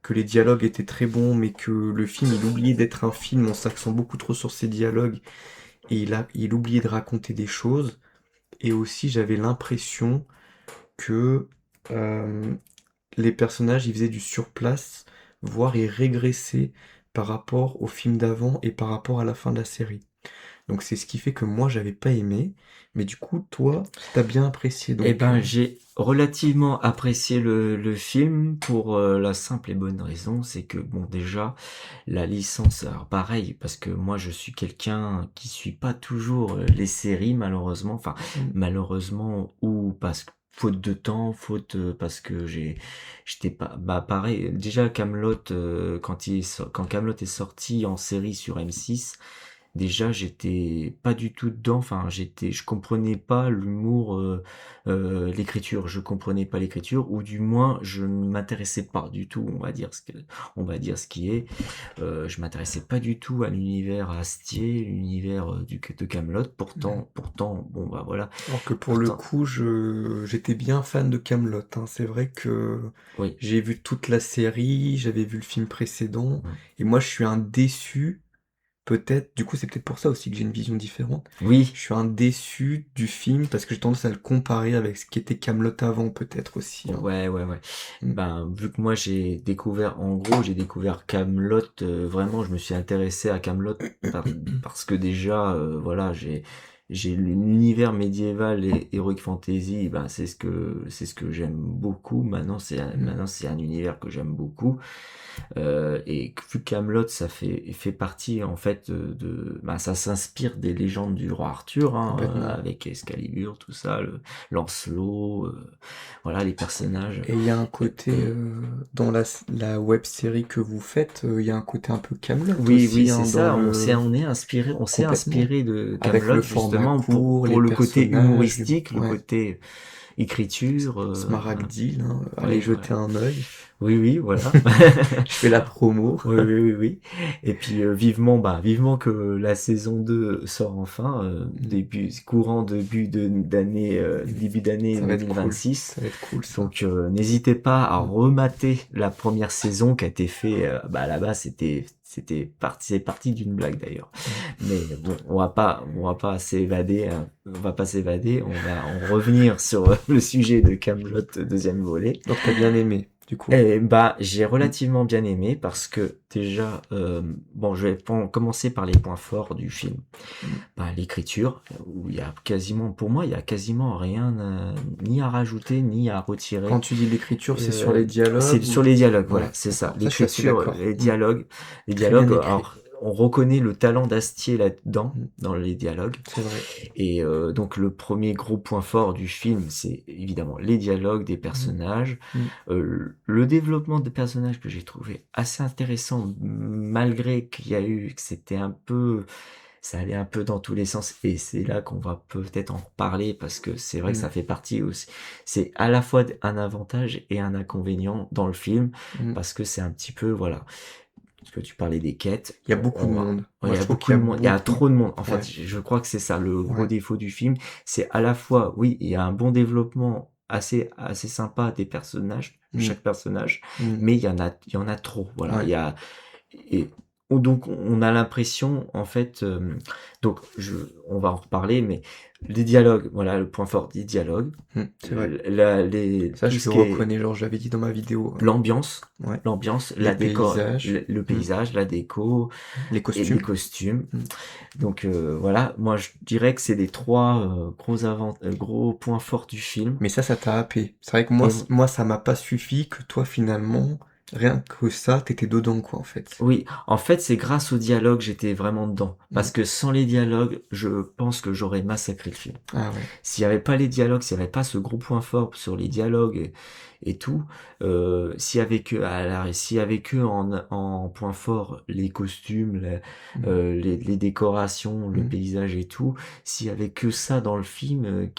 que les dialogues étaient très bons, mais que le film, il oubliait d'être un film en s'accent beaucoup trop sur ses dialogues, et il oubliait de raconter des choses. Et aussi, j'avais l'impression que euh, les personnages, ils faisaient du surplace, voire ils régressaient par rapport au film d'avant et par rapport à la fin de la série. Donc c'est ce qui fait que moi, j'avais pas aimé, mais du coup, toi, t'as bien apprécié. Eh Donc, ben, j'ai relativement apprécié le film pour la simple et bonne raison, c'est que bon déjà la licence, alors pareil parce que moi je suis quelqu'un qui suit pas toujours les séries malheureusement, enfin mm, malheureusement ou parce que faute de temps, faute parce que j'étais pas pareil déjà Kaamelott quand Kaamelott est sorti en série sur M6. Déjà, j'étais pas du tout dedans. Enfin, je comprenais pas l'humour, l'écriture. Je comprenais pas l'écriture, ou du moins, je ne m'intéressais pas du tout. On va dire ce qui est. Je m'intéressais pas du tout à l'univers Astier, l'univers de Camelot. ouais. Pourtant, bon bah voilà. Alors que pour le Pourtant, coup, j'étais bien fan de Camelot, hein. C'est vrai que oui. j'ai vu toute la série, j'avais vu le film précédent, Mm. et moi, je suis un déçu. Peut-être, du coup, c'est peut-être pour ça aussi que j'ai une vision différente. Oui, Je suis un déçu du film parce que j'ai tendance à le comparer avec ce qu'était Camelot avant, peut-être aussi, hein. ouais. Mm, Vu que moi j'ai découvert Camelot, vraiment, je me suis intéressé à Camelot parce que déjà, voilà, j'ai l'univers médiéval et heroic fantasy, c'est ce que j'aime beaucoup. mm, Maintenant, c'est un univers que j'aime beaucoup. Et vu que Camelot, fait partie en fait ça s'inspire des légendes du roi Arthur, hein, complètement. avec Excalibur, tout ça, le Lancelot, voilà les personnages. Et il y a un côté, dans la web série que vous faites, il y a un côté un peu Camelot Oui, aussi, c'est hein, dans ça. le... On s'est Complètement. inspiré de Avec le Camelot format justement court, les pour le côté personnages, humoristique, le ouais. côté écriture, voilà. Smaragdile, hein, allez Ouais, jeter voilà. un œil. Oui, voilà. Je fais la promo. Oui. Et puis vivement que la saison 2 sort enfin, début d'année Ça va être cool. 2026. Ça va être cool, ça. Donc n'hésitez pas à Mm. remater la première saison qui a été fait, à la base c'est parti d'une blague d'ailleurs. Ouais. Mais bon, on va pas s'évader, hein. On va pas s'évader, on va en revenir sur le sujet de Kaamelott deuxième volet. Donc t'as bien aimé, du coup. Eh j'ai Mm. relativement bien aimé parce que déjà, bon, je vais commencer par les points forts du film. Mm. L'écriture, où pour moi, il y a quasiment rien ni à rajouter ni à Quand retirer. tu dis l'écriture, c'est sur les C'est dialogues ou... sur les dialogues, voilà, Ouais, c'est ça. d'accord. Ça, je suis assez L'écriture, d'accord. Mm. les Très bien dialogues. écrit. Alors, on reconnaît le talent d'Astier là-dedans, Mm. dans les dialogues. C'est vrai. Et donc le premier gros point fort du film, c'est évidemment les dialogues des Mm. personnages, Mm. le développement des personnages que j'ai trouvé assez intéressant, malgré que ça allait un peu dans tous les sens. Et c'est là qu'on va peut-être en reparler parce que c'est vrai que Mm. ça fait partie aussi. C'est à la fois un avantage et un inconvénient dans le film Mm. parce que c'est un petit peu, voilà. Parce que tu parlais des quêtes, Il y a beaucoup de monde. il Moi, y je a trouve beaucoup qu'il y de a monde, il y a beaucoup... trop de monde. En fait, Ouais, je crois que c'est ça le gros ouais. défaut du film. C'est à la fois, oui, il y a un bon développement assez sympa des personnages, de Mm, chaque personnage, mm. mais il y en a trop. Voilà, Ouais, et donc on a l'impression en fait, donc on va en reparler, mais les dialogues, voilà le point fort des dialogues, c'est vrai. Ça, tout je ce le qui est reconnais, genre, je l'avais dit dans ma vidéo. l'ambiance, Ouais. Les la déco, paysages, le mm, paysage, la déco les et les costumes. costumes. Mm. Donc voilà, moi je dirais que c'est les trois gros points forts du film. Mais ça t'a happé. C'est vrai que moi, Et moi, ça m'a pas suffi que toi, finalement, rien que ça, t'étais dedans, quoi, en fait. oui, en fait, c'est grâce aux dialogues j'étais vraiment dedans. Mm. Parce que sans les dialogues, je pense que j'aurais massacré le film. Ah ouais. S'il n'y avait pas les dialogues, s'il n'y avait pas ce gros point fort sur les dialogues et tout, s'il y avait que en point fort les costumes, Mm. les décorations, le Mm. paysage et tout, s'il y avait que ça dans le film,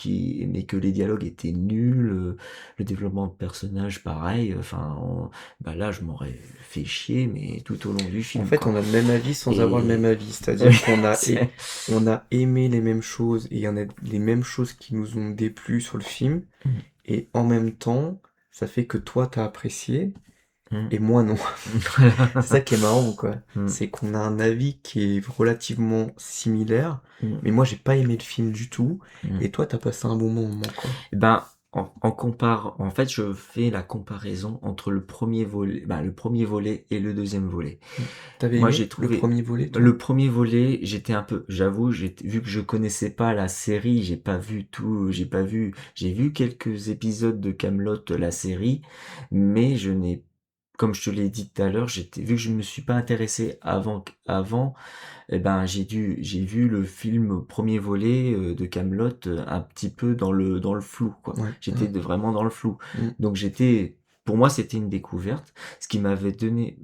mais que les dialogues étaient nuls, le développement de personnages pareil, bah là je m'aurais fait chier, mais tout au long du En film, fait, quoi. on a le même avis sans avoir le même Et avis. C'est-à-dire qu'on c'est- on a aimé les mêmes choses et il y en a les mêmes choses qui nous ont déplu sur le film. Mm, Et en même temps, ça fait que toi, t'as apprécié mm. et moi, non. C'est ça qui est marrant, quoi. Mm, C'est qu'on a un avis qui est relativement similaire, mm, mais moi, j'ai pas aimé le film du tout. mm. Et toi, t'as passé un bon moment, quoi. Eh ben, en fait, je fais la comparaison entre le premier volet et le deuxième volet. Mm. T'avais Moi, j'ai aimé le trouvé premier volet, toi? le premier volet, j'étais un peu, j'avoue, vu que je connaissais pas la série, j'ai vu quelques épisodes de Camelot, la série, mais comme je te l'ai dit tout à l'heure, vu que je me suis pas intéressé avant, eh ben, j'ai vu le film premier volet de Camelot un petit peu dans le flou, quoi. Ouais, J'étais ouais. vraiment dans le flou. Mm. Donc pour moi, c'était une découverte. Ce qui m'avait donné,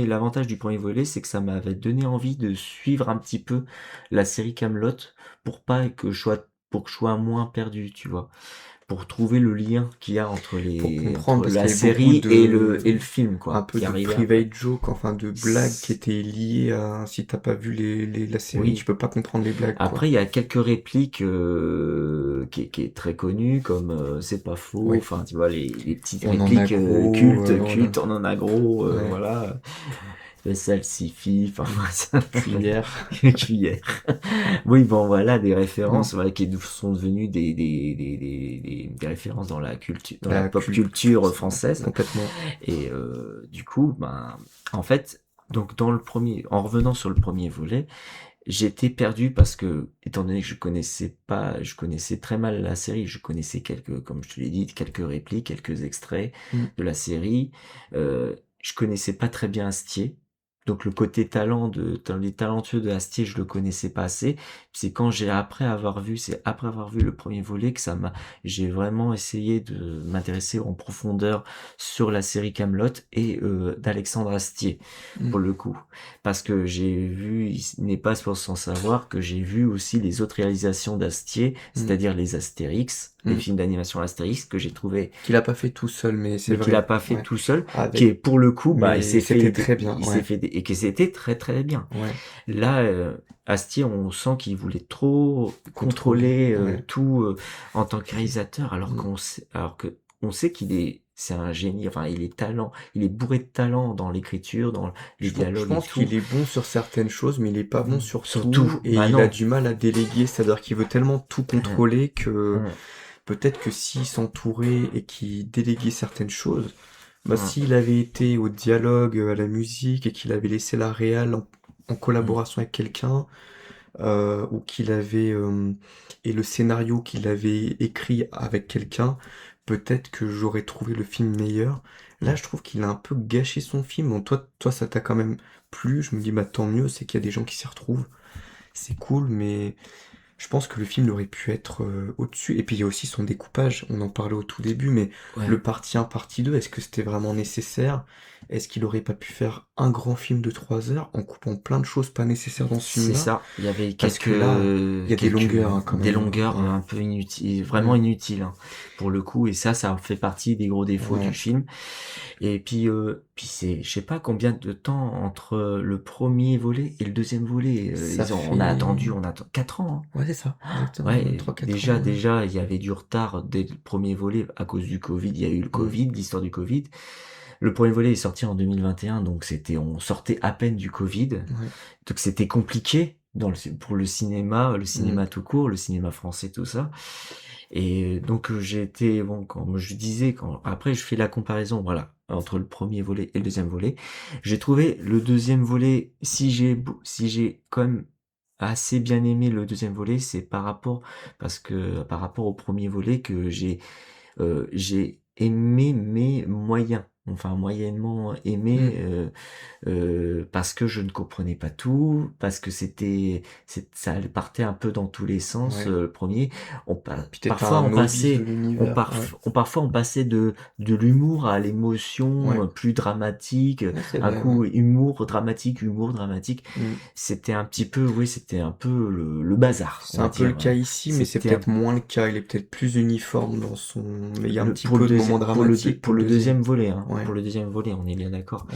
l'avantage du premier volet, c'est que ça m'avait donné envie de suivre un petit peu la série Camelot pour que je sois moins perdu, tu vois, pour trouver le lien qu'il y a Pour comprendre, entre parce la qu'il y avait beaucoup série et le film, un quoi, peu qui de arrivait après. private joke, enfin de blagues qui étaient liées à si t'as pas vu la série, tu Oui. peux pas comprendre les blagues, quoi. Après, il y a quelques répliques qui est très connues, comme c'est pas faux. Ouais, Enfin, tu vois, les petites on en a répliques gros, cultes, on en a gros, ouais, voilà. Le salsifis, enfin, ça, cuillère. cuillère. Oui, bon, voilà, des Mm. références, voilà, qui sont devenues des références dans la La pop culte, culture française. complètement. Et du coup, ben, en fait, donc en revenant sur le premier volet, j'étais perdu parce que, étant donné que je connaissais très mal la série, je connaissais comme je te l'ai dit, quelques répliques, quelques extraits Mm. de la série. Je connaissais pas très bien Astier. Donc le côté les talentueux de Astier, je le connaissais pas assez. C'est après avoir vu le premier volet que j'ai vraiment essayé de m'intéresser en profondeur sur la série Camelot et d'Alexandre Astier, Mm. pour le coup. Parce que il n'est pas sans savoir que j'ai vu aussi les autres réalisations d'Astier, Mm. c'est-à-dire les Astérix, les Mm. films d'animation Astérix, que j'ai trouvé, Qu'il a pas fait tout seul, mais c'est mais qu'il a vrai, pas fait ouais. tout seul, qui est Avec, pour le coup, bah, mais c'était très bien, ouais, et que c'était très très bien. ouais. Là, Astier, on sent qu'il voulait trop Contrôlé, contrôler ouais. tout en tant que réalisateur, Mm. on sait c'est un génie. Enfin, il est bourré de talent dans l'écriture, dans les Je dialogues et pense tout. qu'il est bon sur certaines choses, mais il est pas bon sur Surtout, tout, et bah il a non. du mal à déléguer, c'est-à-dire qu'il veut tellement tout Hum, contrôler que hum, peut-être que s'il s'entourait et qu'il déléguait certaines choses, bah hum, s'il avait été au dialogue, à la musique, et qu'il avait laissé la réal en hum, collaboration avec quelqu'un, ou qu'il avait et le scénario qu'il avait écrit avec quelqu'un, peut-être que j'aurais trouvé le film meilleur. Là, hum. je trouve qu'il a un peu gâché son film. Bon, toi, ça t'a quand même plu. Je me dis, bah tant mieux, c'est qu'il y a des gens qui s'y retrouvent. C'est cool, mais je pense que le film aurait pu être au-dessus. Et puis il y a aussi son découpage. On en parlait au tout début, mais Ouais. le partie 1, partie 2, est-ce que c'était vraiment nécessaire? est-ce qu'il aurait pas pu faire un grand film de 3 heures en coupant plein de choses pas nécessaires dans ce C'est film-là? ça. Il y avait Parce que là, il y a des longueurs hein, quand des même. longueurs Ouais. un peu inutiles, vraiment Mm. inutiles hein, pour le coup. Et ça fait partie des gros défauts du Ouais. film. Et puis c'est, je sais pas combien de temps entre le premier volet et le deuxième volet. Ça On a fait... attendu, on attend 4 ans. Ouais, c'est ça, Hein. exactement. Ouais, 3-4 ans. Ouais. déjà, il y avait du retard dès le premier volet à cause du Covid. Il y a eu le Mm. Covid, l'histoire du Covid. Le premier volet est sorti en 2021, donc on sortait à peine du Covid. Ouais. Donc c'était compliqué pour le Mm. cinéma tout court, le cinéma français, tout ça. Et donc j'ai été, bon, quand je disais, après je fais la comparaison, voilà, entre le premier volet et le deuxième volet, j'ai trouvé le deuxième volet, si j'ai quand même assez bien aimé le deuxième volet, c'est parce que par rapport au premier volet que j'ai aimé mais moyen. Enfin, moyennement aimé, Mm. parce que je ne comprenais pas tout, parce que ça partait un peu dans tous les sens, Ouais. le premier. Puis t'étais Parfois un on novice de passait, l'univers. Ouais. parfois on passait de l'humour à l'émotion Ouais. plus dramatique, Ouais, c'est un vrai, ouais. coup humour dramatique. Mm. C'était un peu le bazar, on C'est va un peu le dire. cas ici, mais c'est C'était un peut-être moins le cas. Il est peut-être plus uniforme dans son... Mais il y a un petit peu de moments dramatiques pour pour le le deuxième. deuxième volet, hein. Ouais, Pour le deuxième volet, on est bien d'accord.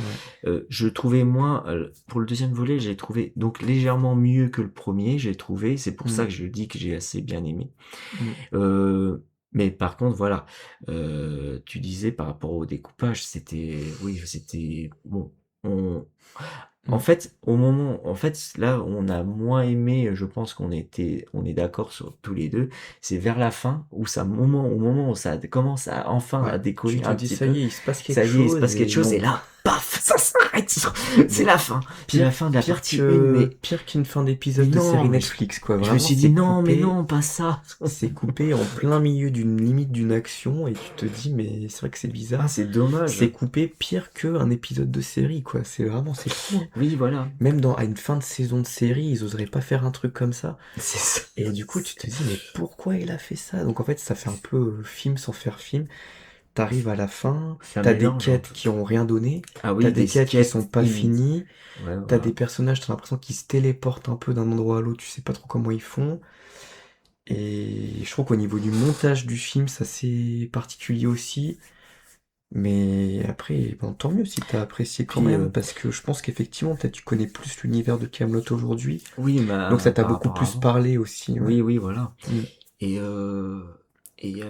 ouais. Je trouvais moins, pour le deuxième volet, j'ai trouvé donc légèrement mieux que le premier, j'ai trouvé. C'est pour ça Mm. que je dis que j'ai assez bien aimé. Mm. Mais par contre, voilà, tu disais par rapport au découpage, c'était bon. On, En Mm. fait, en fait, là, on a moins aimé, je pense on est d'accord sur tous les deux. C'est vers la fin au moment où ça commence à enfin à Ouais. Tu décoller te un dis, petit ça y peu. est, il se passe Ça quelque y est, il se chose passe quelque et chose et non. là, paf, ça s'arrête. C'est Mais la fin de la partie 1, pire qu'une fin mais d'épisode de non, série Netflix, quoi. je me Vraiment, suis dit non, mais non, pas ça. c'est coupé en plein milieu d'une limite d'une action et tu te dis, mais c'est vrai que c'est Ah, bizarre. c'est dommage. C'est coupé pire qu'un épisode de série, quoi. C'est fou, hein. Oui, voilà. Même à une fin de saison de série, ils oseraient pas faire un truc comme ça. C'est ça. Et du coup, tu te dis, mais pourquoi il a fait ça? Donc en fait, ça fait un peu film sans faire film. T'arrives à la fin, C'est un t'as des mélange, hein. quêtes qui ont rien donné, Ah t'as oui, des des quêtes qui skates sont pas inutiles. finies, Ouais, t'as des voilà. personnages, t'as l'impression qu'ils se téléportent un peu d'un endroit à l'autre, tu sais pas trop comment ils font. Et je trouve qu'au niveau du montage du film, ça c'est particulier aussi. Mais après, bon, tant mieux si t'as apprécié quand Puis, même, parce que je pense qu'effectivement, peut-être tu connais plus l'univers de Kaamelott aujourd'hui, oui, donc ça bah, t'a par beaucoup rapport à plus avant. parlé aussi, ouais. Oui, oui, voilà. Mm. Et il y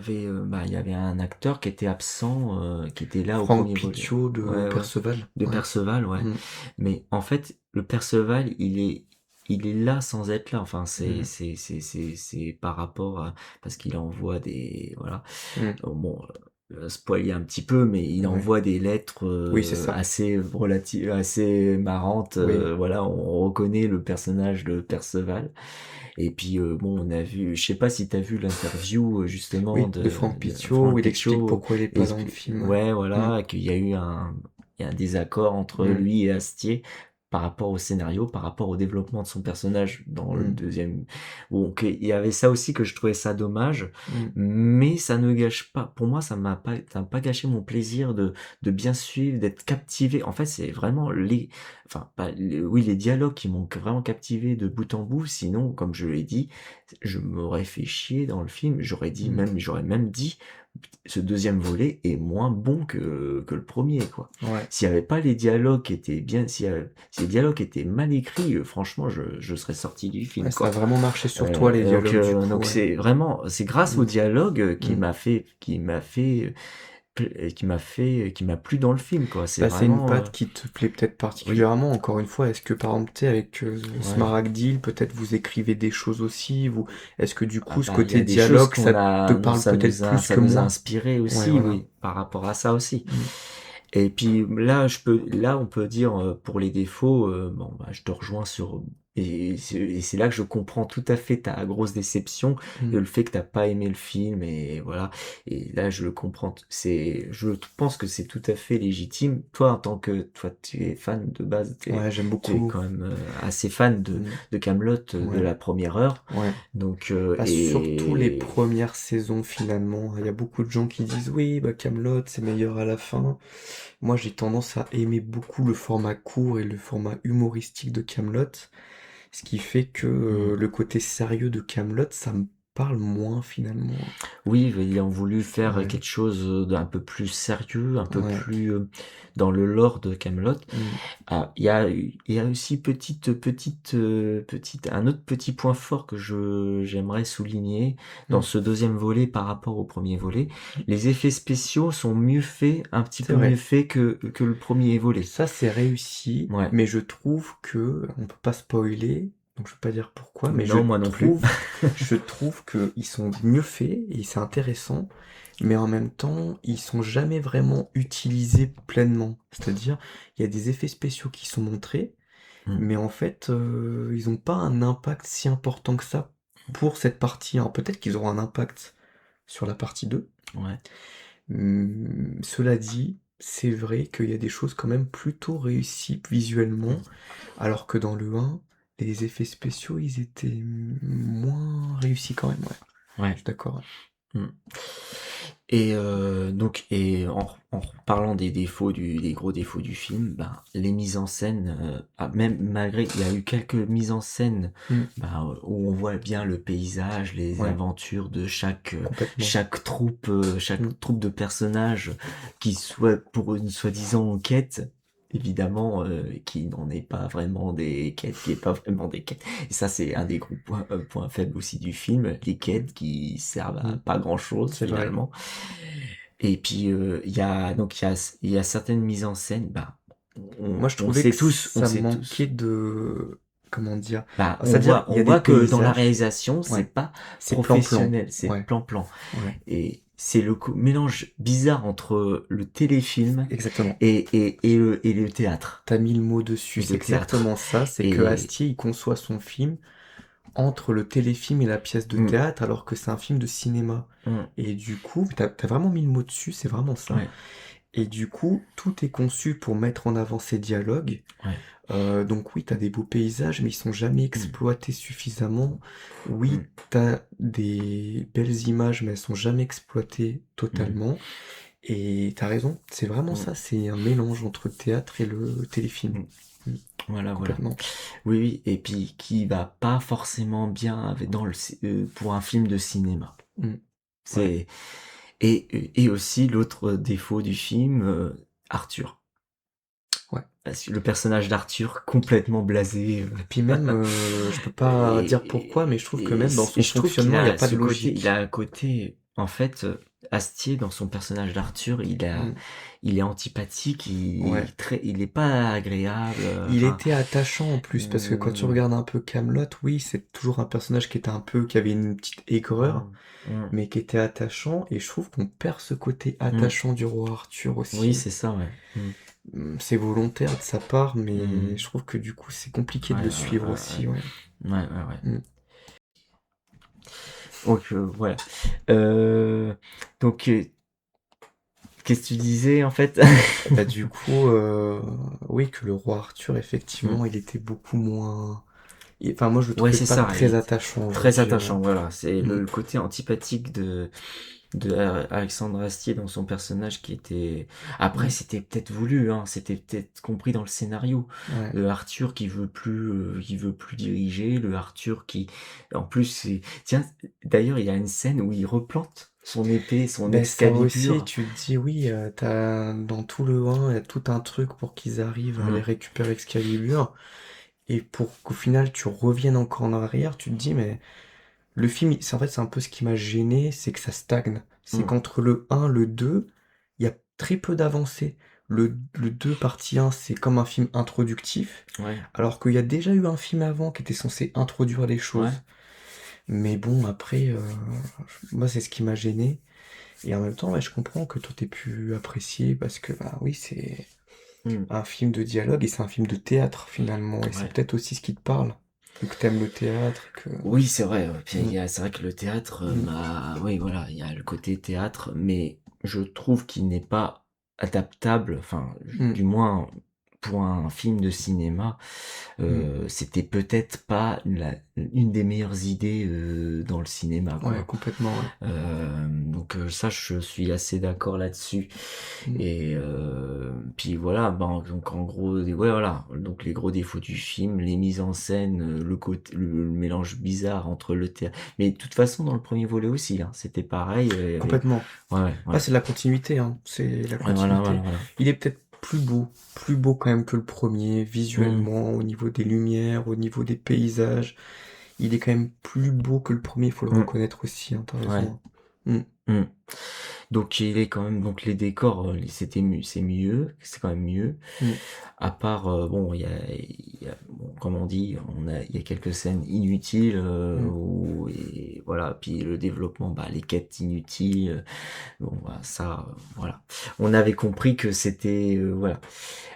avait un acteur qui était absent, qui était là au Franck premier volet. Pitiot de Ouais, ouais. Perceval, De ouais. Perceval, ouais. Mm. Mais en fait, le Perceval, il est là sans être là. Enfin, Mm. c'est par rapport à, parce qu'il envoie voilà. Mm. Bon, spoiler un petit peu, mais il Ouais. envoie des lettres Oui, c'est ça. assez marrantes. Oui. Voilà, on reconnaît le personnage de Perceval. Et puis bon, on a vu, je sais pas si t'as vu l'interview justement Oui, de Franck de Pitiot, où Franck il explique Picciot, pourquoi il est pas dans le film, ouais. ouais, Mm. voilà, il y a un désaccord entre Mm. lui et Astier par rapport au scénario, par rapport au développement de son personnage dans le Mm. deuxième. Donc il y avait ça aussi que je trouvais ça dommage, Mm. mais ça ne gâche pas. Pour moi, ça n'a pas gâché mon plaisir de bien suivre, d'être captivé. En fait, c'est vraiment enfin, pas, oui, les dialogues qui m'ont vraiment captivé de bout en bout. Sinon, comme je l'ai dit, je m'aurais fait chier dans le film. Mm. J'aurais même dit, ce deuxième volet est moins bon que le premier, quoi. Ouais. S'il y avait pas les dialogues qui étaient bien, si les dialogues étaient mal écrits, franchement, je serais sorti du film, Ouais, ça a quoi. vraiment marché sur toi, les dialogues, du coup, Donc ouais. c'est grâce au Mm. dialogue Mm. qui m'a plu dans le film, quoi. C'est Bah, c'est une vraiment, patte qui te plaît peut-être oui, particulièrement, encore une fois. Est-ce que, par exemple, tu sais, avec ouais. Smaragdil, peut-être vous écrivez des choses aussi, vous... Est-ce que, du Ah coup, ce bah, il y a côté des choses dialogue, ça te parle peut-être plus ça que nous a moi? inspiré Ouais, aussi, voilà. oui, par rapport à ça aussi. Mm. Et puis là, on peut dire pour les défauts, bon, bah, je te rejoins sur et c'est là que je comprends tout à fait ta grosse déception, Mm. le fait que t'as pas aimé le film, et voilà. Et là, je le comprends. Je pense que c'est tout à fait légitime. Toi, en tant que, toi, tu es fan de base, Ouais, j'aime tu es beaucoup. quand même assez fan Mm. de Kaamelott, de Ouais, la première heure. ouais. Donc, Bah, surtout les premières saisons finalement. Il y a beaucoup de gens qui disent oui, bah Kaamelott c'est meilleur à la fin. Moi j'ai tendance à aimer beaucoup le format court et le format humoristique de Kaamelott, ce qui fait que hmm. le côté sérieux de Kaamelott ça me parle moins finalement. Oui, ils ont voulu faire Ouais, quelque chose d'un peu plus sérieux, un peu ouais. plus dans le lore de Kaamelott. Mm, Ah, il y a aussi un autre petit point fort que j'aimerais souligner dans mm. ce deuxième volet par rapport au premier volet. Les effets spéciaux sont mieux faits, un petit C'est peu mieux vrai. faits que le premier volet. Ça c'est réussi, Ouais. mais je trouve que on peut pas spoiler, donc je vais pas dire pourquoi, mais Non, moi non plus. je trouve que ils sont mieux faits et c'est intéressant, mais en même temps, ils sont jamais vraiment utilisés pleinement. C'est-à-dire, il y a des effets spéciaux qui sont montrés, Mm. mais en fait, ils ont pas un impact si important que ça pour cette partie 1. Peut-être qu'ils auront un impact sur la partie 2. Ouais. Cela dit, c'est vrai qu'il y a des choses quand même plutôt réussies visuellement, Mm. alors que dans le 1, les effets spéciaux, ils étaient moins réussis quand même, ouais. Je Ouais. suis d'accord. Mm. Et donc, en parlant des défauts des gros défauts du film, ben, les mises en scène, même malgré, il y a eu quelques mises en scène, Mm, ben, où on voit bien le paysage, les ouais, aventures de complètement. chaque Mm, troupe de personnages qui soit pour une soi-disant quête. Évidemment, qui n'en est pas vraiment des quêtes, qui est pas vraiment des quêtes. Et ça, c'est un des gros points faibles aussi du film, les mm, quêtes qui servent à mm, pas grand-chose c'est vrai. finalement. Et puis il y a certaines mises en scène, bah Moi, je trouvais que on ça sait manquait tous. de... Comment dire? Bah C'est-à-dire, il y on a des voit que dans la paysages. réalisation, c'est Ouais, pas c'est plan-plan. professionnel, c'est Ouais, plan-plan. ouais, Et c'est le mélange bizarre entre le téléfilm exactement. et le théâtre. T'as mis le mot dessus, Et c'est le théâtre. exactement ça, c'est que Et Astier, il conçoit son film entre le téléfilm et la pièce de mm, théâtre, alors que c'est un film de cinéma. mm, Et du coup, t'as vraiment mis le mot dessus, c'est vraiment ça. ouais, Et du coup, tout est conçu pour mettre en avant ces dialogues. ouais, Donc oui, t'as des beaux paysages, mais ils sont jamais mm, exploités suffisamment. Oui, mm, t'as des belles images, mais elles sont jamais exploitées mm, totalement. Et t'as raison, c'est vraiment mm, ça, c'est un mélange entre le théâtre et le téléfilm. mm. Mm, Voilà, voilà. complètement. Oui, oui, et puis qui va pas forcément bien avec pour un film de cinéma. Mm, ouais. C'est et aussi l'autre défaut du film, Arthur. Ouais. Parce que le personnage d'Arthur complètement blasé, Puis même, je peux pas dire pourquoi, mais je trouve que même dans et son je trouve qu'il fonctionnement, il y a a pas de ce côté, il a logique. un côté, en fait, Astier dans son personnage d'Arthur, Mm, il est antipathique, ouais. il est pas agréable, Il enfin, était attachant en plus, parce que quand tu mmh, regardes un peu Camelot, oui, c'est toujours un personnage qui était un peu, qui avait une petite aigreur, mmh, mmh, mais qui était attachant, et je trouve qu'on perd ce côté mmh. attachant du roi Arthur Oui, aussi. c'est ça, ouais. Mmh, C'est volontaire de sa part, mais mmh. je trouve que du coup, c'est compliqué Ouais, de le ouais, suivre aussi, ouais. ouais. Ouais, ouais, ouais. Mm. Donc, voilà. Euh, donc, qu'est-ce que tu disais, en fait? Bah du coup, oui, que le roi Arthur, Mmh. effectivement, il était beaucoup moins... Enfin, moi, je le Ouais, trouvais c'est pas ça, il très est attachant, on va très dire. attachant, voilà. C'est Mm. le côté antipathique de Alexandre Astier dans son personnage qui était... Après, Mm. c'était peut-être voulu, hein, c'était peut-être compris dans le scénario. Ouais. Le Arthur qui veut plus diriger, le Arthur qui... En plus, tiens, d'ailleurs, il y a une scène où il replante son épée, son Ben ça aussi, Excalibur. tu te dis oui, dans tout le 1, il y a tout un truc pour qu'ils arrivent à aller Hum, récupérer Excalibur, et pour qu'au final tu reviennes encore en arrière, tu te dis mais le film, en fait c'est un peu ce qui m'a gêné, c'est que ça stagne. C'est hum, qu'entre le 1, le 2, il y a très peu d'avancées. Le 2 partie 1, c'est comme un film introductif, ouais, alors qu'il y a déjà eu un film avant qui était censé introduire les ouais. choses. Mais bon, après, moi c'est ce qui m'a gêné. Et en même temps, ouais, je comprends que toi t'aies pu apprécier parce que bah oui, c'est Hum, un film de dialogue et c'est un film de théâtre finalement, et c'est ouais. peut-être aussi ce qui te parle. vu que t'aimes le théâtre, que... Oui, c'est vrai. Puis Mm, c'est vrai que le théâtre mm, oui, voilà, il y a le côté théâtre, mais je trouve qu'il n'est pas adaptable, enfin, mm, du moins pour un film de cinéma, mm. c'était peut-être pas une des meilleures idées dans le cinéma, Ouais, quoi. complètement, ouais. Donc ça, je suis assez d'accord là-dessus. Mm. Et puis voilà, ben, donc en gros, ouais, voilà, donc les gros défauts du film, les mises en scène, le côté, le mélange bizarre entre le théâtre. Mais de toute façon, dans le premier volet aussi, hein, c'était pareil. Il y avait... Complètement. Ouais, ouais, Ah, ouais. c'est la continuité, hein. C'est la Ouais, voilà, continuité. voilà, voilà. Il est peut-être plus beau quand même que le premier, Hmm, visuellement, au niveau des lumières, au niveau des paysages. Il est quand même plus beau que le premier, il faut le hmm, reconnaître aussi, hein, t'as ouais. raison. Hein. Hmm. Donc il est quand même donc les décors c'est mieux, c'est quand même mieux. Mm, mm, À part bon bon, comme on dit, il y a quelques scènes inutiles mm. et voilà, puis le développement les quêtes inutiles bon bah, ça voilà. On avait compris que c'était voilà.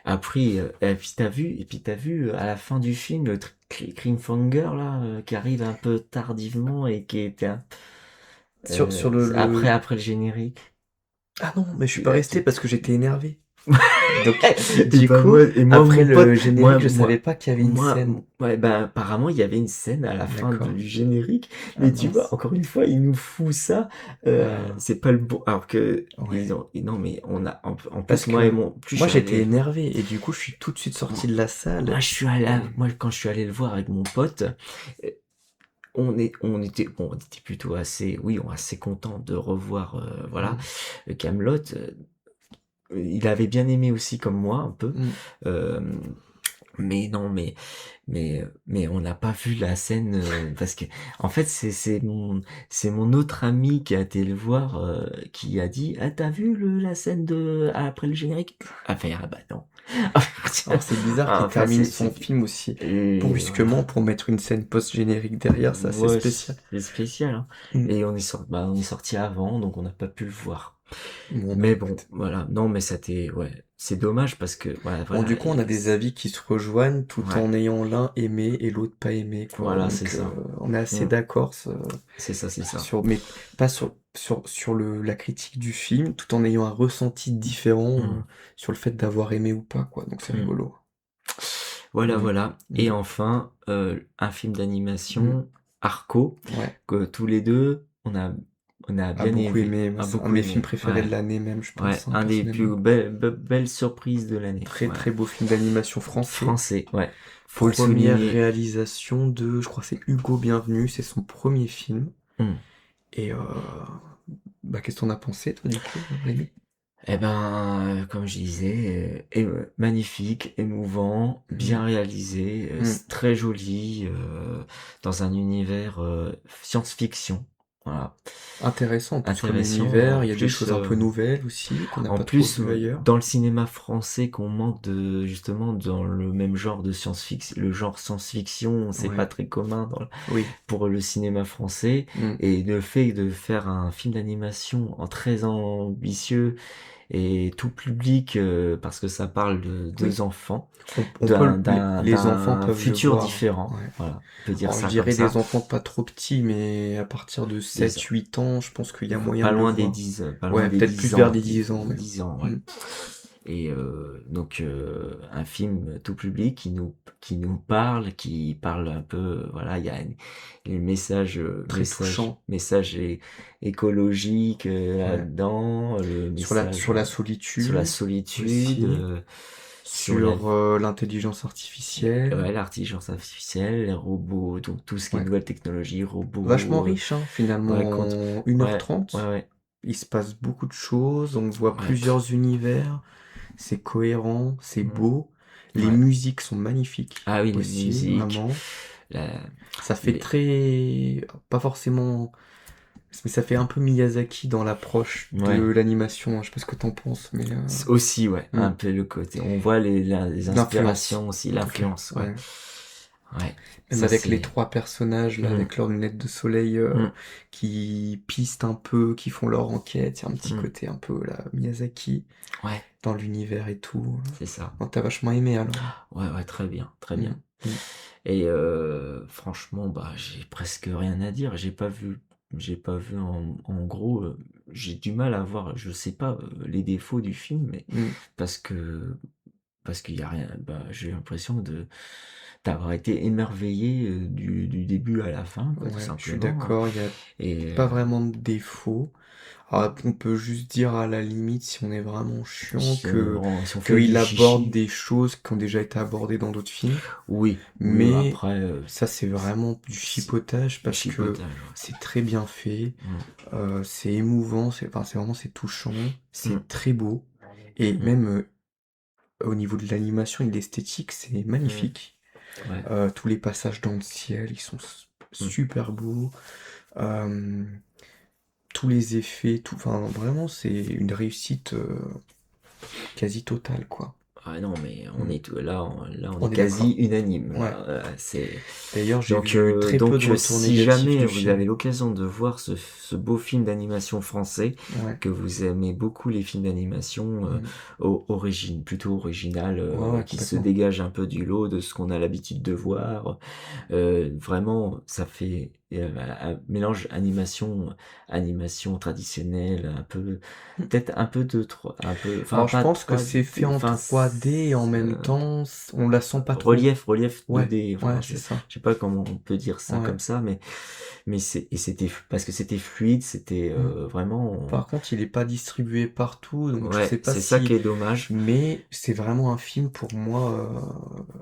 Après et puis t'as vu à la fin du film le Cliffhanger là qui arrive un peu tardivement et qui était Sur après le générique. Ah non, mais je suis Tu, pas ah, resté tu- parce que j'étais énervé. Donc, et du ben coup, après mon pote, le générique, je savais pas qu'il y avait une moi, scène. ouais, ben apparemment il y avait une scène à la fin D'accord. du générique, Ah mais tu vois, mince. encore une fois, il nous fout ça, Ah, c'est pas le bon, alors que ouais. non mais on a, en Parce plus moi et que mon, plus je moi suis j'étais allé, énervé et du coup je suis tout de suite sorti de la salle. Et... moi quand je suis allé le voir avec mon pote, euh, on était plutôt assez, oui, on assez content de revoir, voilà, Mm, Camelot. Il avait bien aimé aussi comme moi un peu. mm. Euh, mais non, mais on n'a pas vu la scène parce que en fait c'est mon autre ami qui a été le voir qui a dit ah t'as vu la scène de après le générique ah bah non Alors c'est bizarre qu'il enfin termine son film aussi et voilà. brusquement pour mettre une scène post-générique derrière, c'est assez Ouais, spécial. c'est spécial hein. Mm. Et on est sorti avant donc on n'a pas pu le voir. Bon bah Mais bon, écoute. voilà. Non, mais c'était, ouais, c'est dommage parce que, voilà, Bon voilà, du coup on a des avis qui se rejoignent tout ouais, en ayant l'un aimé et l'autre pas aimé quoi. voilà, c'est Donc ça. on est assez Mm. d'accord. C'est ça, c'est ça. Sur, mais pas sur la critique du film, tout en ayant un ressenti différent Mm. sur le fait d'avoir aimé ou pas, quoi. Donc c'est Mm. rigolo. Voilà, Mm, voilà. Et mm, enfin, un film mm. d'animation, Arco, Ouais, que tous les deux, on a a bien beaucoup aimé, aimé. Moi, a c'est un de beaucoup mes films aimé. préférés de Ouais, l'année même, je ouais, pense, hein, un des plus personnellement. belles surprises de l'année. Très Ouais. très beau film d'animation français. Français, ouais. Faut le Première souligner. réalisation de, je crois que c'est Hugo Bienvenu, c'est son premier film. Mm. Et bah, qu'est-ce que t'en as pensé, toi, du coup, Rémi? Eh ben, comme je disais, magnifique, émouvant, Mm, bien réalisé, mm. c'est très joli, dans un univers science-fiction. Voilà, Intéressant en plus comme intéressant. univers, il y a des choses un peu nouvelles aussi qu'on n'a En pas trop plus, vues ailleurs. dans le cinéma français, qu'on manque de justement dans le même genre de science-fiction, le genre science-fiction, c'est pas Ouais, très commun oui. pour le cinéma français, Mm. et le fait de faire un film d'animation en très ambitieux et tout public parce que ça parle de deux Oui, enfants on peut, les enfants d'un peuvent le futur voir. différent. Ouais. Voilà, on peut dire Alors je ça comme dirais ça. des enfants pas trop petits, mais à partir de Des, 7 8 ans, je pense qu'il y a moyen pas de le loin des voir. 10 pas loin Ouais, des peut-être plus 10 vers ans, des 10 ans même. 10 ans, ouais. Mm. Et donc un film tout public qui nous parle, qui parle un peu, voilà, il y a le message Très touchant. message écologique Ouais. là-dedans, le Sur message la sur la solitude solitude, aussi, sur la sur l'intelligence artificielle. ouais, l'intelligence artificielle, les robots, donc tout ce qui est Ouais. nouvelle technologie, Vachement robots, riche, hein, finalement, ouais, en 1 h ouais, 30 ouais, Il se passe beaucoup de choses, on voit ouais, plusieurs univers, c'est cohérent, c'est mm, beau. Les ouais. musiques sont magnifiques Ah oui, les aussi, musiques, vraiment. la, Ça fait les, très... Pas forcément... Mais ça fait un peu Miyazaki dans l'approche de ouais. l'animation, hein. Je sais pas ce que t'en penses, mais... Aussi, ouais, hmm. un peu le côté. On voit les L'influence, inspirations aussi, en tout cas, l'influence, ouais. ouais. Ouais, Même ça avec les c'est... 3 personnages, là, Hmm, avec leurs lunettes de soleil, hmm, qui pistent un peu, qui font leur enquête. Il y a un petit hmm. côté un peu, là, Miyazaki, Ouais, dans l'univers et tout. c'est ça. Oh, tu vachement aimé, alors? Ouais, ouais, très bien, très Mmh. bien. Mmh. Et franchement, bah, j'ai presque rien à dire. J'ai pas vu en gros, j'ai du mal à voir, je sais pas, les défauts du film, mais Mmh. parce que parce qu'il y a rien, bah, j'ai l'impression d'avoir été émerveillé du début à la fin, quoi, tout Ouais, je suis simplement. d'accord, il y a Et pas vraiment de défaut. Alors, on peut juste dire, à la limite, si on est vraiment chiant, si on fait qu'il du aborde chichi, des choses qui ont déjà été abordées dans d'autres films. oui, oui, Mais après, ça, c'est vraiment du c'est chipotage du parce que chipotage, ouais. c'est très bien fait, Mm, c'est émouvant, enfin, c'est vraiment c'est touchant, mm, c'est très beau. Et mm, même au niveau de l'animation et de l'esthétique, c'est mm, magnifique. ouais, Tous les passages dans le ciel, ils sont mm. super beaux. Euh, Tous les effets, tout, enfin, vraiment, c'est une réussite quasi totale, quoi. Ah non, mais on Mm. est là, on est On est quasi d'accord. unanime Ouais. là. C'est D'ailleurs, j'ai donc vu très peu de retours si négatifs jamais du vous film. avez l'occasion de voir ce beau film d'animation français, Ouais. que vous aimez beaucoup les films d'animation Mm. plutôt original, Ouais, ouais, qui se complètement. dégage un peu du lot de ce qu'on a l'habitude de voir. Vraiment, ça fait un mélange animation traditionnelle, un peu, Mm. peut-être un peu de un peu, enfin Alors, je pas pense que 3D, c'est fait en enfin 3D et en même temps, on la sent pas trop. relief Ouais, 2D, enfin ouais, c'est ça. je sais pas comment on peut dire ça Ouais. comme ça, mais c'était parce que c'était fluide, c'était Mm. vraiment, Par contre, il est pas distribué partout, donc je sais ouais, pas c'est ça qui si. est dommage. Mais c'est vraiment un film pour moi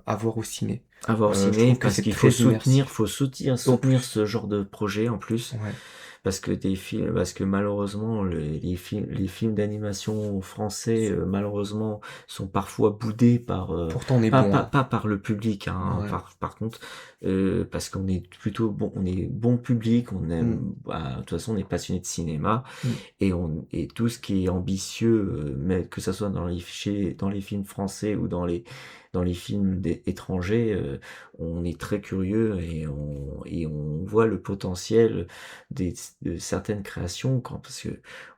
à voir au ciné. À voir au Je ciné, trouve que parce c'est qu'il faut très soutenir, immersif. faut soutenir, Au soutenir plus. ce genre de projet en plus. Ouais. Parce que malheureusement, les films d'animation français, malheureusement, sont parfois boudés par, Pourtant, on est pas, bon, pas, hein. pas par le public, hein, Ouais. par contre, parce qu'on est plutôt bon, on est bon public, on Mm. aime, bah, de toute façon, on est passionné de cinéma, Mm. et tout ce qui est ambitieux, mais que ça soit dans les films français ou dans les films étrangers, on est très curieux, et on voit le potentiel des, de certaines créations, parce que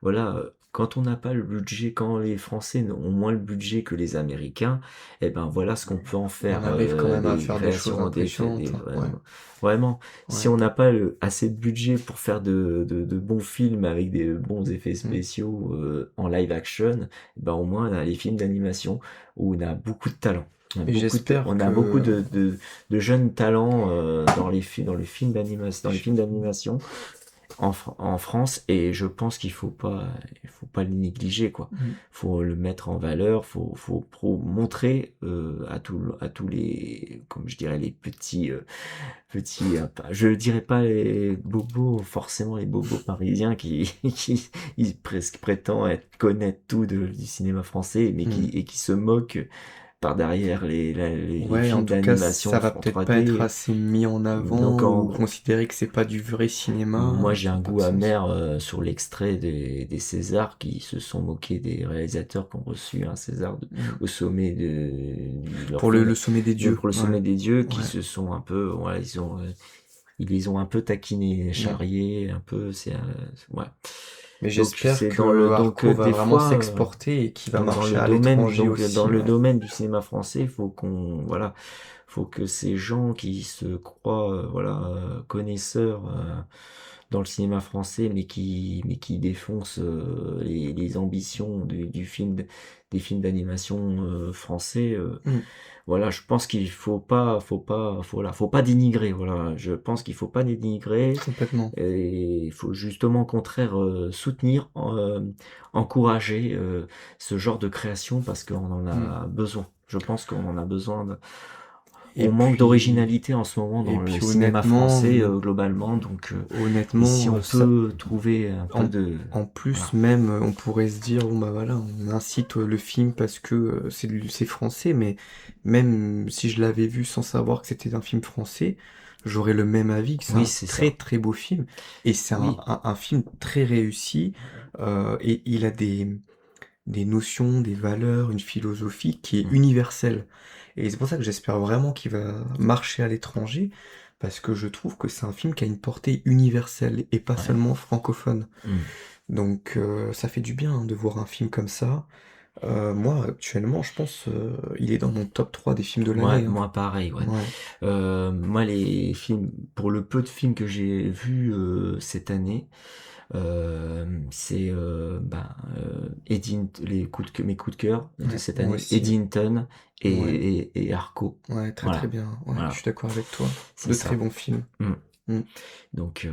voilà, quand on n'a pas le budget, quand les Français ont moins le budget que les Américains, et ben voilà ce qu'on peut en On faire, arrive quand même à des faire des choses créations, impressionnantes, hein. Ouais. vraiment, vraiment. Si Ouais. on n'a pas assez de budget pour faire de bons films avec des bons effets Mm. spéciaux, en live action, eh ben au moins on a les films d'animation où on a beaucoup de talent. Et j'espère On a beaucoup que de jeunes talents, dans les films d'animation en France, et je pense qu'il faut pas les négliger, quoi. mm, Faut le mettre en valeur, montrer, à tous les, comme je dirais, les petits, je dirais pas les bobos, forcément les bobos parisiens qui ils presque prétendent connaître tout du cinéma français, mais mm. qui se moquent par derrière les Ouais, en films tout cas, d'animation ça va en peut-être pas être 3D. assez mis en Donc avant ou considérer que c'est pas du vrai cinéma, moi j'ai ça un n'a pas de goût sens. amer, sur l'extrait des Césars, qui se sont moqués des réalisateurs qui ont reçu un César Mm. au sommet de leur Pour le film, sommet des dieux, pour le ouais, sommet des dieux, qui ouais. se sont un peu, voilà, ils les ont un peu taquinés, Mm. charriés, un peu, ouais. Mais Donc j'espère c'est dans le, que donc Arco va des vraiment fois, s'exporter et qu'il va donc marcher à l'étranger dans aussi. le domaine du cinéma français, voilà, faut que ces gens qui se croient, voilà, connaisseurs, dans le cinéma français, mais qui défoncent, les ambitions des films d'animation, français. Mm. Voilà, je pense qu'il faut pas dénigrer. Voilà, je pense qu'il faut pas dénigrer, Complètement. et il faut justement au contraire, soutenir, encourager, ce genre de création, parce qu'on en Mm. a besoin. Je pense qu'on en a besoin. Et On manque puis, d'originalité en ce moment et dans le puis cinéma honnêtement, français, globalement, donc, et si honnêtement, on peut trouver un peu En, de... en plus, Voilà. même, on pourrait se dire, bon bah voilà, on incite le film parce que c'est français, mais même si je l'avais vu sans savoir que c'était un film français, j'aurais le même avis que c'est Oui, un c'est très ça. très beau film, et c'est Oui. un film très réussi, et il a des notions, des valeurs, une philosophie qui est universelle. Et c'est pour ça que j'espère vraiment qu'il va marcher à l'étranger, parce que je trouve que c'est un film qui a une portée universelle et pas Ouais. seulement francophone. Mm. Donc ça fait du bien hein, de voir un film comme ça. Moi, actuellement, je pense il est dans mon top 3 des films de l'année. Hein. Moi pareil, ouais. Ouais. Moi les films, pour le peu de films que j'ai vus cette année, c'est mes coups de cœur de Ouais, cette moi année, aussi. Eddington Ouais. et Arco. Ouais, très Voilà. très bien. Ouais, Voilà. je suis d'accord avec toi. C'est De ça. très bons films. Mm. Mm. Donc Et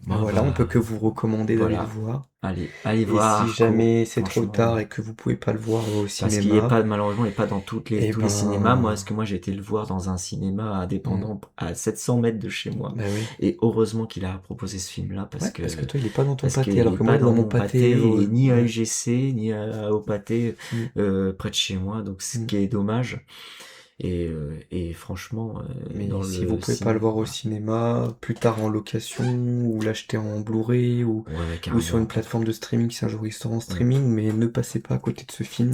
voilà, on peut que vous recommander d'aller le voir. Allez Et voir si Arco, jamais c'est trop franchement. tard et que vous pouvez pas le voir au Parce qu'il est cinéma, pas, malheureusement, il est pas dans tous eh les cinémas. Moi, ben, parce que moi, j'ai été le voir dans un cinéma indépendant à 700 mètres de chez moi. bah oui. Et heureusement qu'il a proposé ce film-là Ouais, parce que toi, il est pas dans ton pâté, alors qu'il est que moi, pas il est dans dans mon mon pâté. pâté, et ni à Ouais. UGC, ni au pâté, Mm. près de chez moi. Donc, ce Mm. qui est dommage. Et franchement, Mais dans si le vous pouvez pas le voir au cinéma, cinéma, plus tard en location, ou l'acheter en Blu-ray, ouais, ou sur une carrément. plateforme de streaming si un jour il sort en streaming, mais ne passez pas à côté de ce film.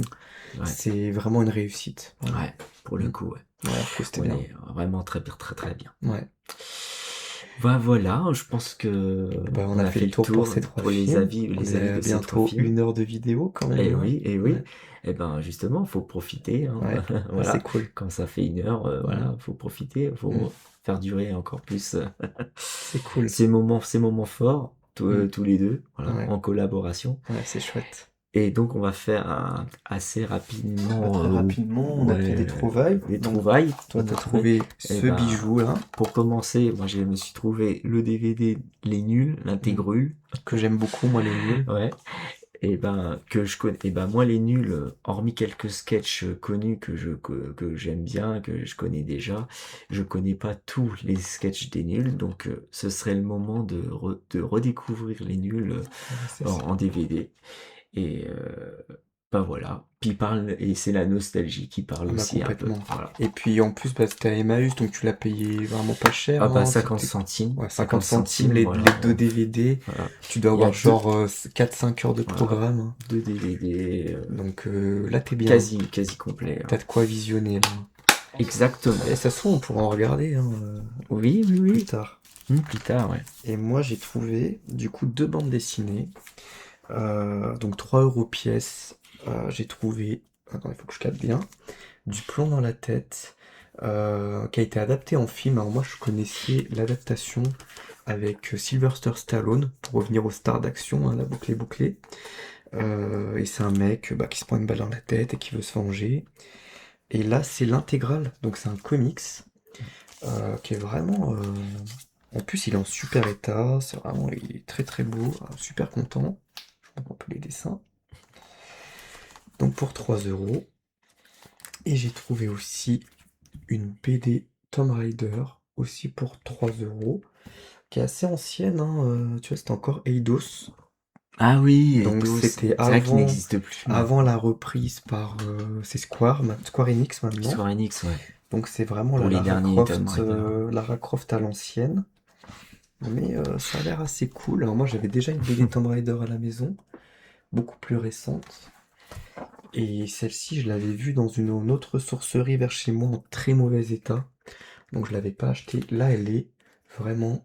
Ouais. C'est vraiment une réussite. Voilà. Ouais, pour le coup, ouais. Ouais, Arco, c'était Ouais, bien. vraiment très, très, très bien. Ouais. Voilà, je pense que Bah, on a fait le tour pour ces 3 les films. avis, On les est avis à de ces 3 bientôt films. 1 heure de vidéo quand même. Et Hein. oui, Ouais. Et ben justement, faut profiter. Hein. Ouais. Voilà. C'est cool. Quand ça fait 1 heure, voilà, faut profiter, faut faire durer encore plus C'est cool. ces moments forts, tous les deux, voilà, Ouais. en collaboration. Ouais, c'est chouette. Et donc on va faire assez rapidement. Très rapidement, on a fait des trouvailles. Des trouvailles. Toi, t'as trouvé ce bijou là. Pour commencer, moi je me suis trouvé le DVD Les Nuls, l'intégrule. Que j'aime beaucoup, moi, les nuls. Ouais. Et que je connais. Et moi les Nuls, hormis quelques sketchs connus que j'aime bien, que je connais déjà, je connais pas tous les sketchs des Nuls. Donc ce serait le moment de redécouvrir les Nuls en DVD. Et voilà. Puis et c'est la nostalgie qui parle aussi complètement. un peu. Voilà. Et puis en plus, bah, c'était à Emmaüs, donc tu l'as payé vraiment pas cher. 50 centimes. Ouais, 50 centimes, les voilà. 2 DVD. Voilà. Tu dois avoir genre 4-5 heures de programme. Hein. 2 DVD. Donc là, t'es bien. Quasi complet. T'as de quoi visionner là. Exactement. Et ça se trouve, on pourra en regarder. Hein, oui. Plus tard. Plus tard, ouais. Et moi, j'ai trouvé du coup 2 bandes dessinées. Donc 3 € pièce. J'ai trouvé, attends, il faut que je capte bien, Du plomb dans la tête, qui a été adapté en film. Alors moi je connaissais l'adaptation avec Sylvester Stallone, pour revenir aux stars d'action, hein, la boucle est bouclée. Et c'est un mec qui se prend une balle dans la tête et qui veut se venger. Et là c'est l'intégrale, donc c'est un comics qui est vraiment... En plus il est en super état, il est très très beau, super content. Je montre un peu les dessins. Donc pour 3 €. Et j'ai trouvé aussi une BD Tomb Raider, aussi pour 3 €, qui est assez ancienne, hein, tu vois, c'était encore Eidos. Ah oui, donc Eidos. c'était C'est vrai qu'il avant, n'existe plus. avant la reprise par c'est Square Enix maintenant. Square Enix, ouais. Donc c'est vraiment Pour la les Lara derniers Croft, Tomb Raider. Lara Croft à l'ancienne. Mais ça a l'air assez cool. Alors moi j'avais déjà une BD Tomb Raider à la maison, beaucoup plus récente. Et celle-ci, je l'avais vue dans une autre sourcerie vers chez moi en très mauvais état. Donc je l'avais pas achetée. Là, elle est vraiment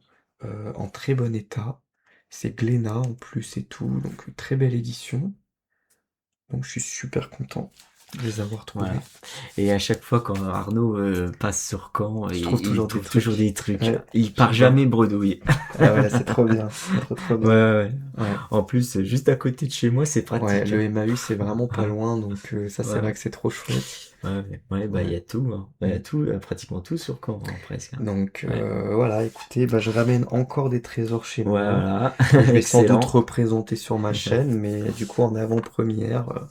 en très bon état. C'est Glénat en plus et tout. Donc très belle édition. Donc je suis super content de les avoir trouvés. Voilà. Et à chaque fois quand Arnaud passe sur Caen, il trouve toujours des trucs. Ouais, il part jamais bredouille. Ah ouais, c'est trop bien. Trop bien. Ouais. Ouais. En plus, juste à côté de chez moi, c'est pratique. Ouais, le Emmaüs c'est vraiment pas loin, donc ça c'est Ouais. vrai que c'est trop chouette. Il y a tout, hein. Il y a tout, pratiquement tout sur Caen, hein, presque. Donc voilà, écoutez, je ramène encore des trésors chez moi. Voilà. Je vais sans doute représenter sur ma chaîne, mais du coup en avant-première,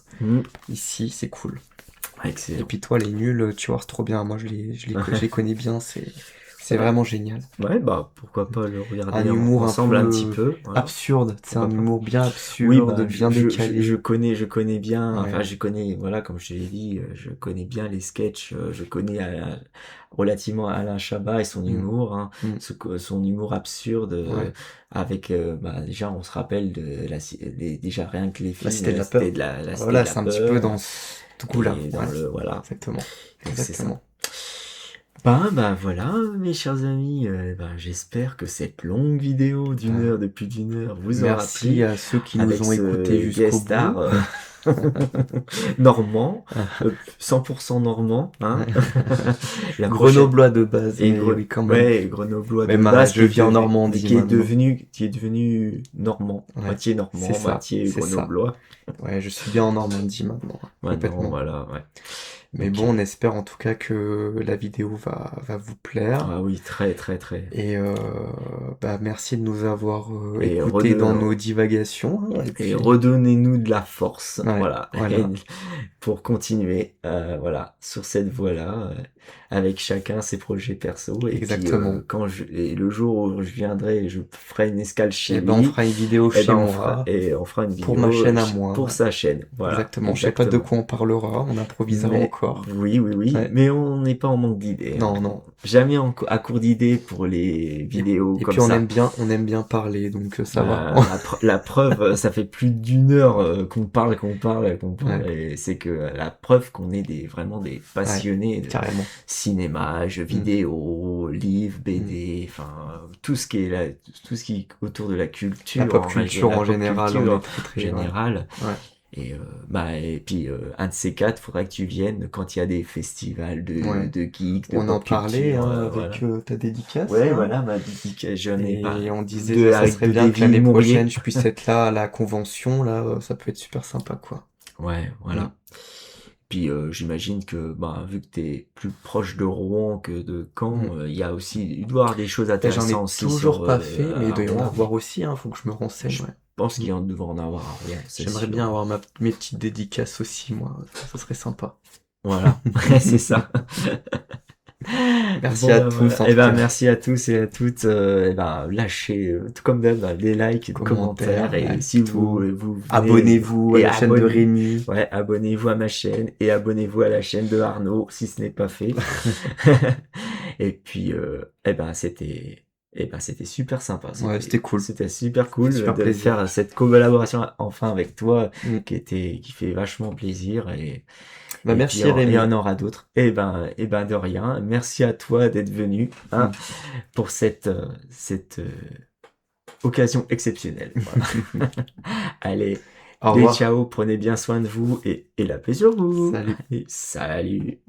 ici, c'est cool. Excellent. Et puis toi, les nuls, tu vois, c'est trop bien. Moi, je les connais bien, c'est C'est vraiment génial. Ouais, bah pourquoi pas le Un regarder humour un ensemble un petit peu peu, voilà. absurde, c'est un Pourquoi pas. humour bien Oui, absurde, bah bien décalé. je connais bien, enfin Ouais. je connais, voilà, comme je te l'ai dit, je connais bien les sketchs, je connais relativement Alain Chabat et son Mm, humour, hein, mm. son humour absurde, Ouais. avec, bah déjà on se rappelle de déjà rien que les La films, Cité de la c'était Peur. de la Cité Voilà, de la c'est un petit peu dans Peur, ce goût-là. et dans Ouais, le, voilà, exactement. donc c'est ça. Exactement. Ben voilà, mes chers amis, ben, j'espère que cette longue vidéo Ben, de plus d'une heure vous aura merci plu à ceux qui nous avec ont écoutés ce jusqu'au guest bout. star normand, 100% normand, hein. La prochaine Grenoblois de base, et mais oui, quand même. ouais, grenoblois de Même base je vis en Normandie maintenant. qui est devenu Ouais, c'est normand, ça, moitié c'est ça. grenoblois. Ouais, je suis bien en Normandie maintenant, Maintenant, complètement. voilà, ouais. Mais Donc, bon, on espère en tout cas que la vidéo va vous plaire. ah oui, très, très, très. Et bah, merci de nous avoir Et écoutés dans nos divagations, hein. Et Et puis, redonnez-nous de la force, ouais, voilà, voilà, pour continuer, voilà, sur cette voie-là, avec chacun ses projets perso. Et puis, exactement. et le jour où je viendrai, je ferai une escale chez Et ben, on lui, fera une vidéo et chez ben moi on fera une pour ma vidéo chaîne à moi. pour sa chaîne, voilà, Exactement. Je sais pas de exactement. quoi on parlera, on improvisera Mais encore. oui, oui, oui, Ouais. mais on n'est pas en manque d'idées, hein. Non, non. Jamais à court d'idées pour les vidéos Et comme puis ça. on aime bien parler, donc ça va. Bah, la preuve, ça fait plus d'une heure qu'on Ouais, parle, et c'est que la preuve qu'on est vraiment des ouais, passionnés de carrément. cinéma, jeux Mm, vidéo, livres, mm. BD, enfin tout ce qui est là, tout ce qui est autour de la La culture, pop culture la en pop général, on culture est très en très, ouais. général. Ouais. Et puis un de ces quatre, faudrait que tu viennes quand il y a des festivals Ouais. de geeks, de On en pop parlait culture, hein, avec voilà. ta dédicace Ouais, là. voilà, ma dédicace, j'en ai pas. Et on disait ça Avec serait de bien que Davy l'année Mourier. prochaine je puisse être là à la convention là, ça peut être super sympa quoi. Ouais, Mm. voilà. Puis j'imagine que bah, vu que t'es plus proche de Rouen que de Mm. Caen, il y a aussi, il doit y avoir des choses Ben, j'en ai intéressantes aussi toujours sur pas fait, mais il à doit y en Rouen, avoir mais aussi, hein, faut que je me renseigne, je ouais. pense Mm. qu'il y en devrait en avoir à Rouen, c'est J'aimerais bien sûr. avoir mes petites dédicaces aussi, moi, ça serait sympa. Voilà, c'est ça. Merci Bon à ben tous voilà. en Et tout ben cas. merci à tous et à toutes. Et ben lâchez tout comme d'hab des likes, des commentaires, Commentaires, et si like, tout. vous venez Abonnez-vous à et la chaîne de Rémi. ouais, abonnez-vous à ma chaîne et abonnez-vous à la chaîne de Arnaud si ce n'est pas fait. Et puis c'était super sympa. Ouais, c'était cool. C'était super Ça fait cool super de plaisir. faire cette collaboration enfin avec toi Mm. qui fait vachement plaisir. Bah, Et puis, merci il y en Rémi. aura d'autres. Et ben, de rien. Merci à toi d'être venu, hein, Mm. pour cette occasion exceptionnelle. Voilà. Allez, Au des revoir. ciao, prenez bien soin de vous et la paix sur vous. Salut. Allez, salut.